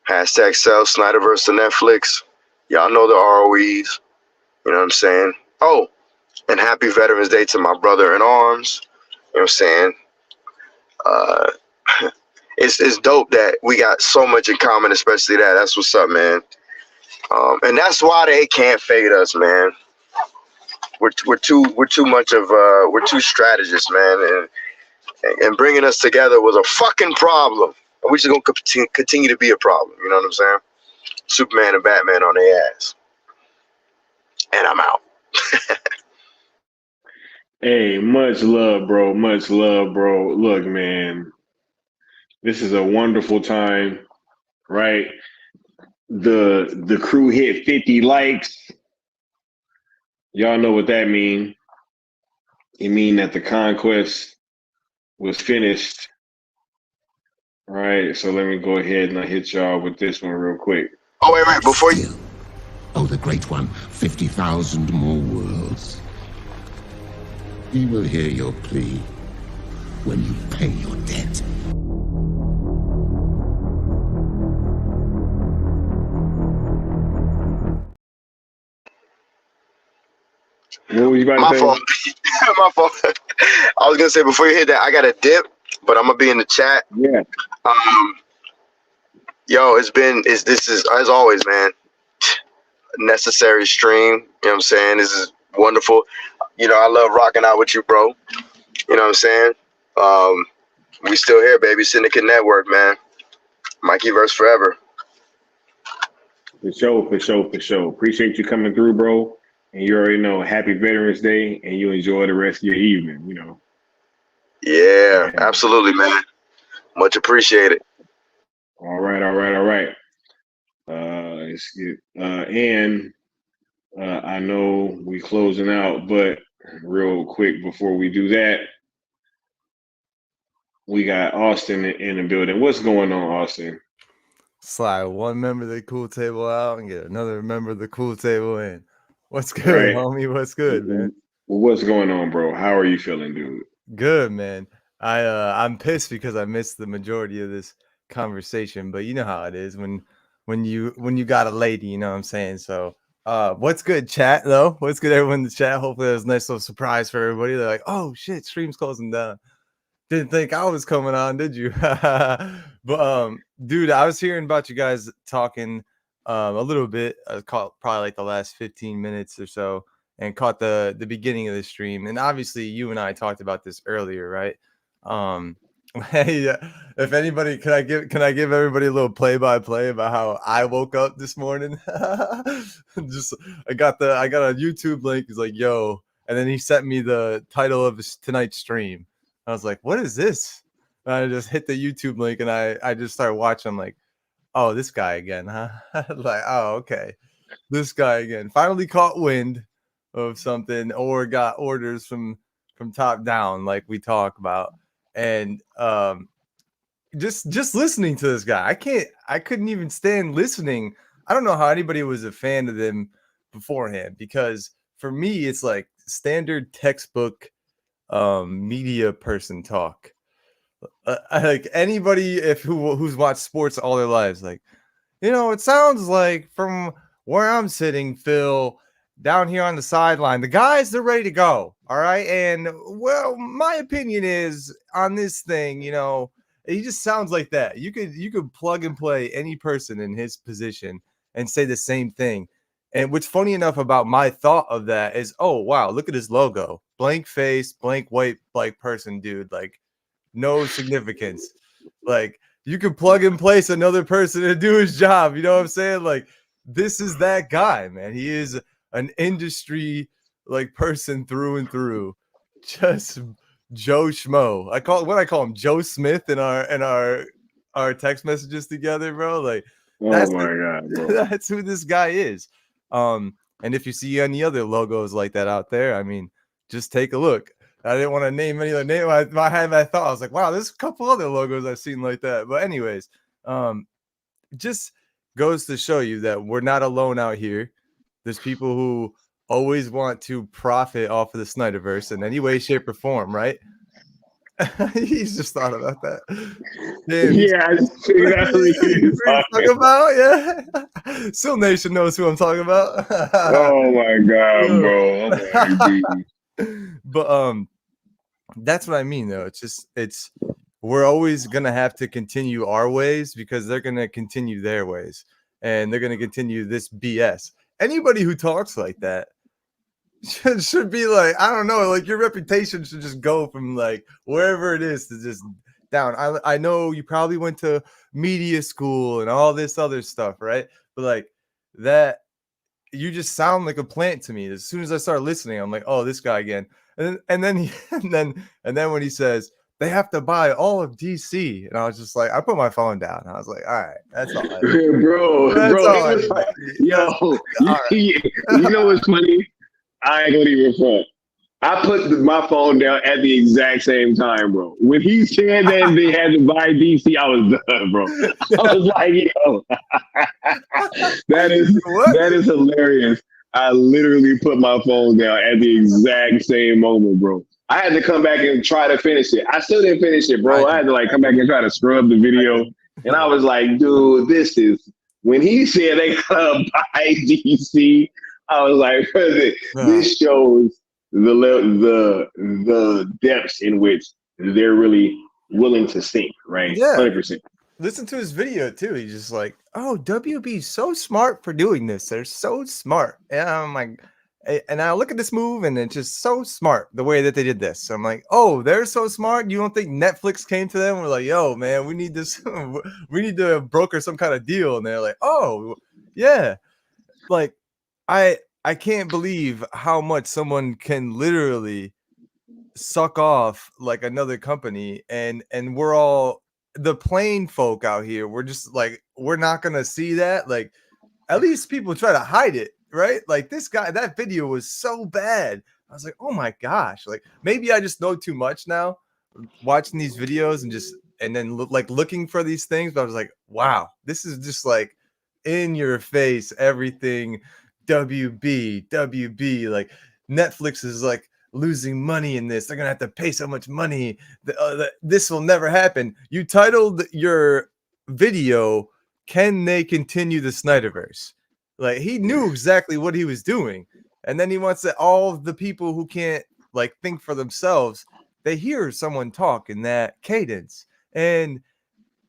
Hashtag sell SnyderVerse to Netflix. Y'all know the ROEs. You know what I'm saying? Oh, and happy Veterans Day to my brother in arms. You know what I'm saying? It's dope that we got so much in common, especially that. That's what's up, man. And that's why they can't fade us, man. We're too strategists, man, and bringing us together was a fucking problem. And we're just gonna continue to be a problem. You know what I'm saying? Superman and Batman on their ass. And I'm out. Hey, much love, bro. Much love, bro. Look, man, this is a wonderful time, right? The crew hit 50 likes. Y'all know what that means. It means that the conquest was finished. All right, so let me go ahead and I hit y'all with this one real quick. Oh, wait, before you... Oh, the great one, 50,000 more worlds. He will hear your plea when you pay your debt. What was you about to say? Fault. My fault. I was gonna say before you hit that, I got a dip, but I'm gonna be in the chat. Yeah. Yo, this is as always, man. Necessary stream. You know what I'm saying? This is wonderful. I love rocking out with you, bro. You know what I'm saying? We still here, baby. Syndicate Network, man. MikeyVerse forever. For sure. Appreciate you coming through, bro. And you already know, happy Veterans Day, and you enjoy the rest of your evening, Yeah, absolutely, man. Much appreciated. All right. Let's get, and I know we closing out, but real quick before we do that, we got Austin in the building. What's going on, Austin? Slide one member of the cool table out and get another member of the cool table in. What's good, Right. homie? What's good, man? Well, what's going on, bro? How are you feeling, dude? Good, man. I'm pissed because I missed the majority of this conversation, but you know how it is when you got a lady, you know what I'm saying? So what's good, chat, though? What's good, everyone in the chat? Hopefully there's a nice little surprise for everybody. They're like, oh shit, stream's closing down. Didn't think I was coming on, did you? But dude, I was hearing about you guys talking a little bit. I caught probably like the last 15 minutes or so, and caught the beginning of the stream. And obviously, you and I talked about this earlier, right? Hey, if anybody, can I give everybody a little play-by-play about how I woke up this morning? I got a YouTube link. He's like, yo, and then he sent me the title of tonight's stream. I was like, what is this? And I just hit the YouTube link and I just started watching. I'm like, oh, this guy again, huh? Like, oh, okay. This guy again. Finally caught wind of something or got orders from from top down, like we talk about. And just listening to this guy, I couldn't even stand listening. I don't know how anybody was a fan of them beforehand, because for me it's like standard textbook media person talk. Like anybody who's watched sports all their lives, like, it sounds like from where I'm sitting, Phil, down here on the sideline, the guys, they're ready to go. All right. And well, my opinion is on this thing, he just sounds like that. You could plug and play any person in his position and say the same thing. And what's funny enough about my thought of that is, oh, wow, look at his logo. Blank face, blank white, like person, dude. Like, no significance. Like, you can plug and place another person to do his job. You know what I'm saying? Like, this is that guy, man. He is an industry like person through and through. Just Joe Schmo. I call him Joe Smith in our text messages together, bro. Like, Oh my God, bro. that's who this guy is. And if you see any other logos like that out there, I mean, just take a look. I didn't want to name any other name. I had my thought. I was like, wow, there's a couple other logos I've seen like that. But anyways, just goes to show you that we're not alone out here. There's people who always want to profit off of the SnyderVerse in any way, shape, or form, right? He's just thought about that. Damn, Yeah, I just exactly talking about, yeah. Still Nation knows who I'm talking about. Oh my God, bro. Oh my God. But that's what I mean, though. It's we're always gonna have to continue our ways, because they're gonna continue their ways, and they're gonna continue this BS. Anybody who talks like that should be like, I don't know, like, your reputation should just go from like wherever it is to just down. I know you probably went to media school and all this other stuff, right? But like that, you just sound like a plant to me. As soon as I start listening, I'm like, oh, this guy again. And then when he says they have to buy all of DC, and I was just like, I put my phone down. I was like, all right, that's all. Bro, it was like, yo, you know what's funny? I ain't gonna even front. I put my phone down at the exact same time, bro. When he said that they had to buy DC, I was done, bro. I was like, yo, that is hilarious. I literally put my phone down at the exact same moment, bro. I had to come back and try to finish it. I still didn't finish it, bro. I had to like come back and try to scrub the video. And I was like, dude, when he said they gotta buy DC, I was like, this shows the depths in which they're really willing to sink, right? Yeah. 100%. Listen to his video too. He's just like, oh, WB's so smart for doing this. They're so smart. And I'm like, and I look at this move, and it's just so smart the way that they did this. So I'm like, oh, they're so smart. You don't think Netflix came to them? We're like, yo, man, we need this. We need to broker some kind of deal. And they're like, oh, yeah. Like, I can't believe how much someone can literally suck off like another company, and we're all the plain folk out here. We're just like, we're not gonna see that. Like, at least people try to hide it, right? Like, this guy, that video was so bad. I was like, oh my gosh, like, maybe I just know too much now watching these videos and then looking for these things. But I was like, wow, this is just like in your face, everything. WB, like, Netflix is like losing money in this. They're gonna have to pay so much money. This will never happen. You titled your video, "Can they continue the SnyderVerse?" Like, he knew exactly what he was doing, and then he wants that all the people who can't like think for themselves, they hear someone talk in that cadence, and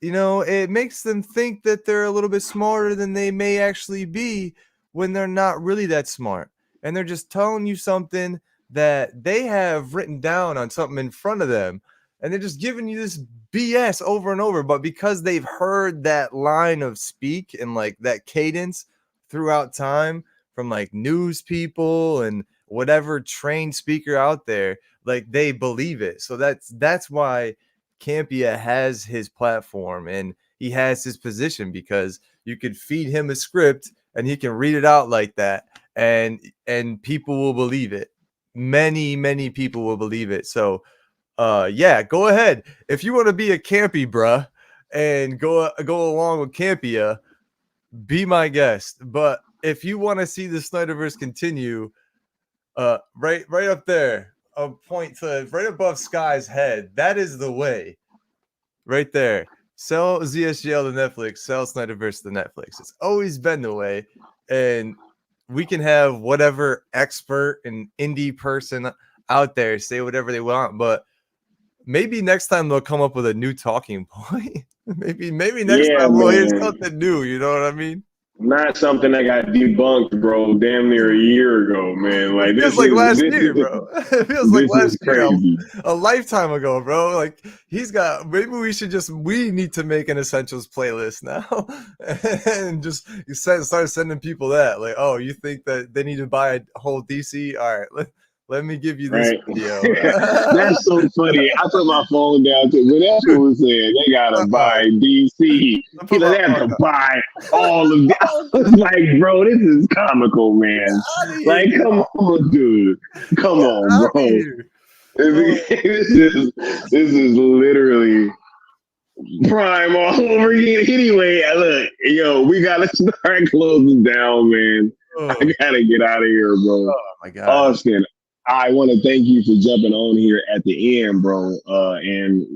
it makes them think that they're a little bit smarter than they may actually be, when they're not really that smart. And they're just telling you something that they have written down on something in front of them. And they're just giving you this BS over and over. But because they've heard that line of speak and like that cadence throughout time from like news people and whatever trained speaker out there, like, they believe it. So that's why Campia has his platform and he has his position, because you could feed him a script and he can read it out like that, and people will believe it. many people will believe it. So yeah, go ahead. If you want to be a campy bruh and go along with Campia, be my guest. But if you want to see the SnyderVerse continue, right up there, a point to right above Sky's head, that is the way. Right there. Sell ZSGL to Netflix, sell SnyderVerse to Netflix. It's always been the way. And we can have whatever expert and indie person out there say whatever they want, but maybe next time they'll come up with a new talking point. maybe next time we'll hear something new. You know what I mean? Not something that got debunked, bro, damn near a year ago, man. Like, it feels like last year, bro. It feels like last year, a lifetime ago, bro. Like, maybe we need to make an essentials playlist now and just start sending people that. Like, oh, you think that they need to buy a whole DC? All right, let me give you this video. That's so funny. I put my phone down too. But that's what we're saying. They gotta buy DC. They have to buy all of them. I was like, bro, this is comical, man. Like, come on, dude. Come on, bro. This is literally prime all over again. Anyway, look, yo, we gotta start closing down, man. I gotta get out of here, bro. Oh my God, Austin, I want to thank you for jumping on here at the end, bro, and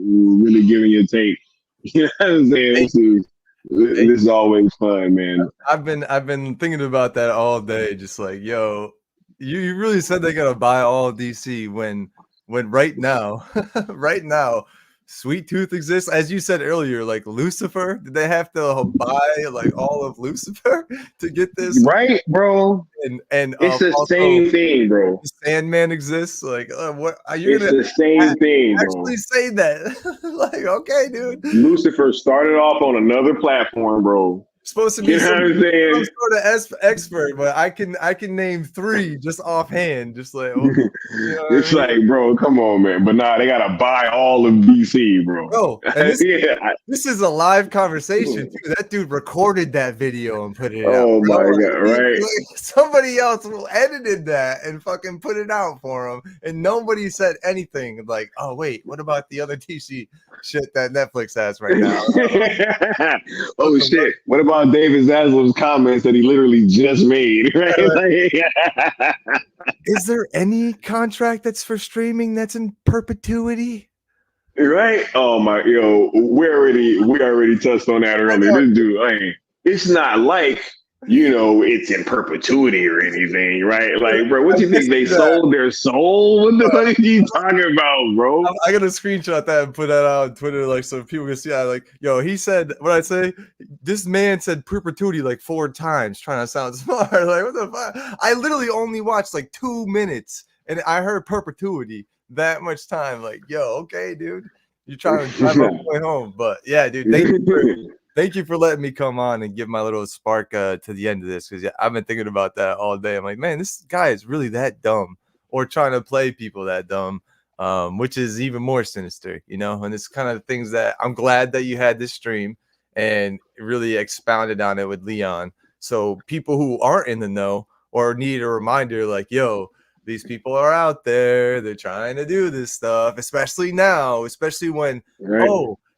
really giving your take. You know what I'm saying? This is always fun, man. I've been thinking about that all day. Just like, yo, you really said they're gonna buy all DC when right now, Sweet Tooth exists, as you said earlier. Like Lucifer, did they have to buy like all of Lucifer to get this? Right, bro. And it's the same thing, bro. Sandman exists. Like, what? It's the same thing, bro. Actually say that. Like, okay, dude. Lucifer started off on another platform, bro. Supposed to be some sort of expert, but I can name 3 just offhand, just like, it's like, bro, come on, man. But nah, they gotta buy all of DC, bro. Bro, and this is a live conversation too. That dude recorded that video and put it out. Oh my God, right? Like, somebody else edited that and fucking put it out for him, and nobody said anything. Like, oh wait, what about the other DC shit that Netflix has right now? Oh shit, what about David Zaslav's comments that he literally just made? Right? Is there any contract that's for streaming that's in perpetuity? Right? Oh my, yo, we already touched on that earlier. This dude, it's not like, you know, it's in perpetuity or anything, right? Like, bro, what do you think? They sold their soul? What the fuck are you talking about, bro? I gotta screenshot that and put that out on Twitter, like, so people can see. Like, yo, he said, what I say? This man said perpetuity like 4 times, trying to sound smart. Like, what the fuck? I literally only watched like 2 minutes, and I heard perpetuity that much time. Like, yo, okay, dude, you're trying to drive my point home. But yeah, dude, thank you for letting me come on and give my little spark to the end of this, because I've been thinking about that all day. I'm like, man, this guy is really that dumb, or trying to play people that dumb, which is even more sinister, you know. And it's kind of things that I'm glad that you had this stream and really expounded on it with Leon, so people who aren't in the know or need a reminder, like, yo, these people are out there, they're trying to do this stuff, especially now, especially when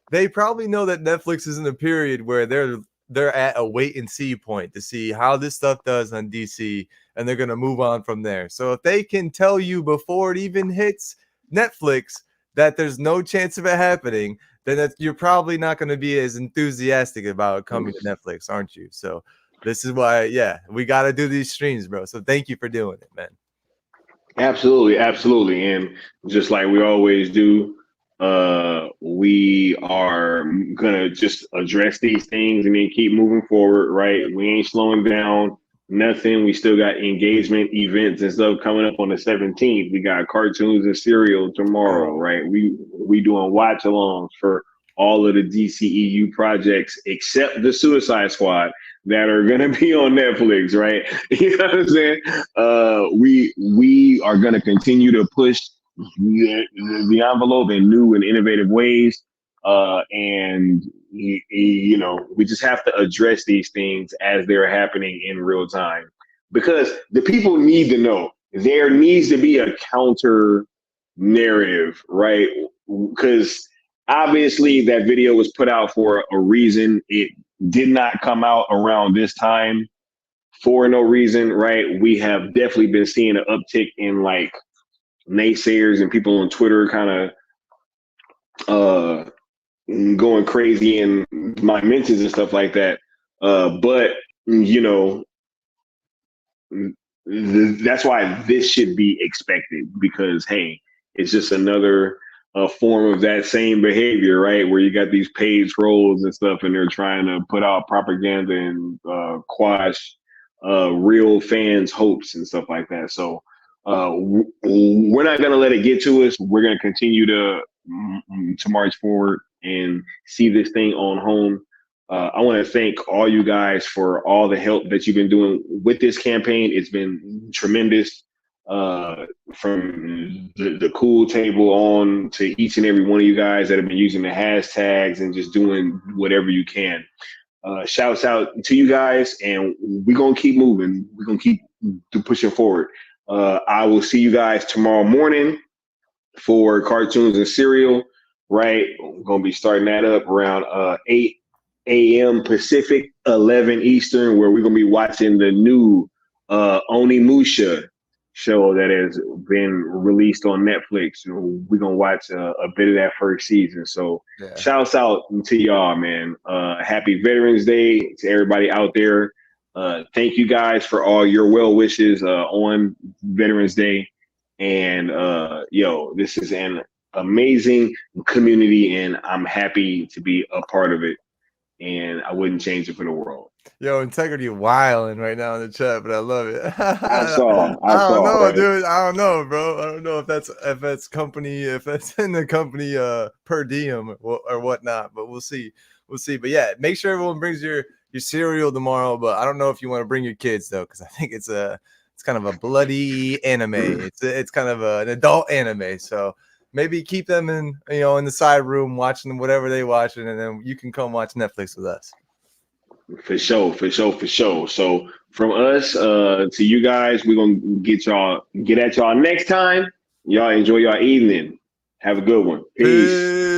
they probably know that Netflix is in a period where they're at a wait and see point to see how this stuff does on DC, and they're going to move on from there. So if they can tell you before it even hits Netflix that there's no chance of it happening, then you're probably not going to be as enthusiastic about coming to Netflix, aren't you? So this is why, yeah, we got to do these streams, bro. So thank you for doing it, man. Absolutely. And just like we always do, we are gonna just address these things and then keep moving forward, right? We ain't slowing down nothing. We still got engagement events and stuff coming up on the 17th. We got cartoons and cereal tomorrow, right? We doing watch alongs for all of the DCEU projects except the Suicide Squad that are gonna be on Netflix, right? You know what I'm saying? We are gonna continue to push the envelope in new and innovative ways, and you know, we just have to address these things as they're happening in real time, because the people need to know. there needs to be a counter narrative, right? Because obviously that video was put out for a reason. It did not come out around this time for no reason, right? We have definitely been seeing an uptick in like naysayers and people on Twitter kind of going crazy in my mentions and stuff like that. But you know, that's why this should be expected, because hey, it's just another form of that same behavior, right? Where you got these paid trolls and stuff, and they're trying to put out propaganda and quash real fans' hopes and stuff like that. So we're not going to let it get to us. We're going to continue to march forward and see this thing on home. I want to thank all you guys for all the help that you've been doing with this campaign. It's been tremendous. From the cool table on to each and every one of you guys that have been using the hashtags and just doing whatever you can. Shouts out to you guys, and we're going to keep moving. We're going to keep pushing forward. I will see you guys tomorrow morning for Cartoons and Cereal, right? We're going to be starting that up around 8 a.m. Pacific, 11 Eastern, where we're going to be watching the new Onimusha show that has been released on Netflix. You know, we're going to watch a bit of that first season. So shouts out to y'all, man. Happy Veterans Day to everybody out there. Thank you guys for all your well wishes on Veterans Day. And this is an amazing community, and I'm happy to be a part of it. And I wouldn't change it for the world. Yo, Integrity wilding right now in the chat, but I love it. I saw, right? Dude. I don't know, bro. I don't know if that's company, if that's in the company per diem or whatnot, but we'll see. But yeah, make sure everyone brings your cereal tomorrow. But I don't know if you want to bring your kids though, because I think it's kind of a bloody anime. It's kind of an adult anime, so maybe keep them in the side room watching whatever they watching, and then you can come watch Netflix with us. For sure. So from us to you guys, we're gonna get at y'all next time. Y'all enjoy your evening. Have a good one. Peace.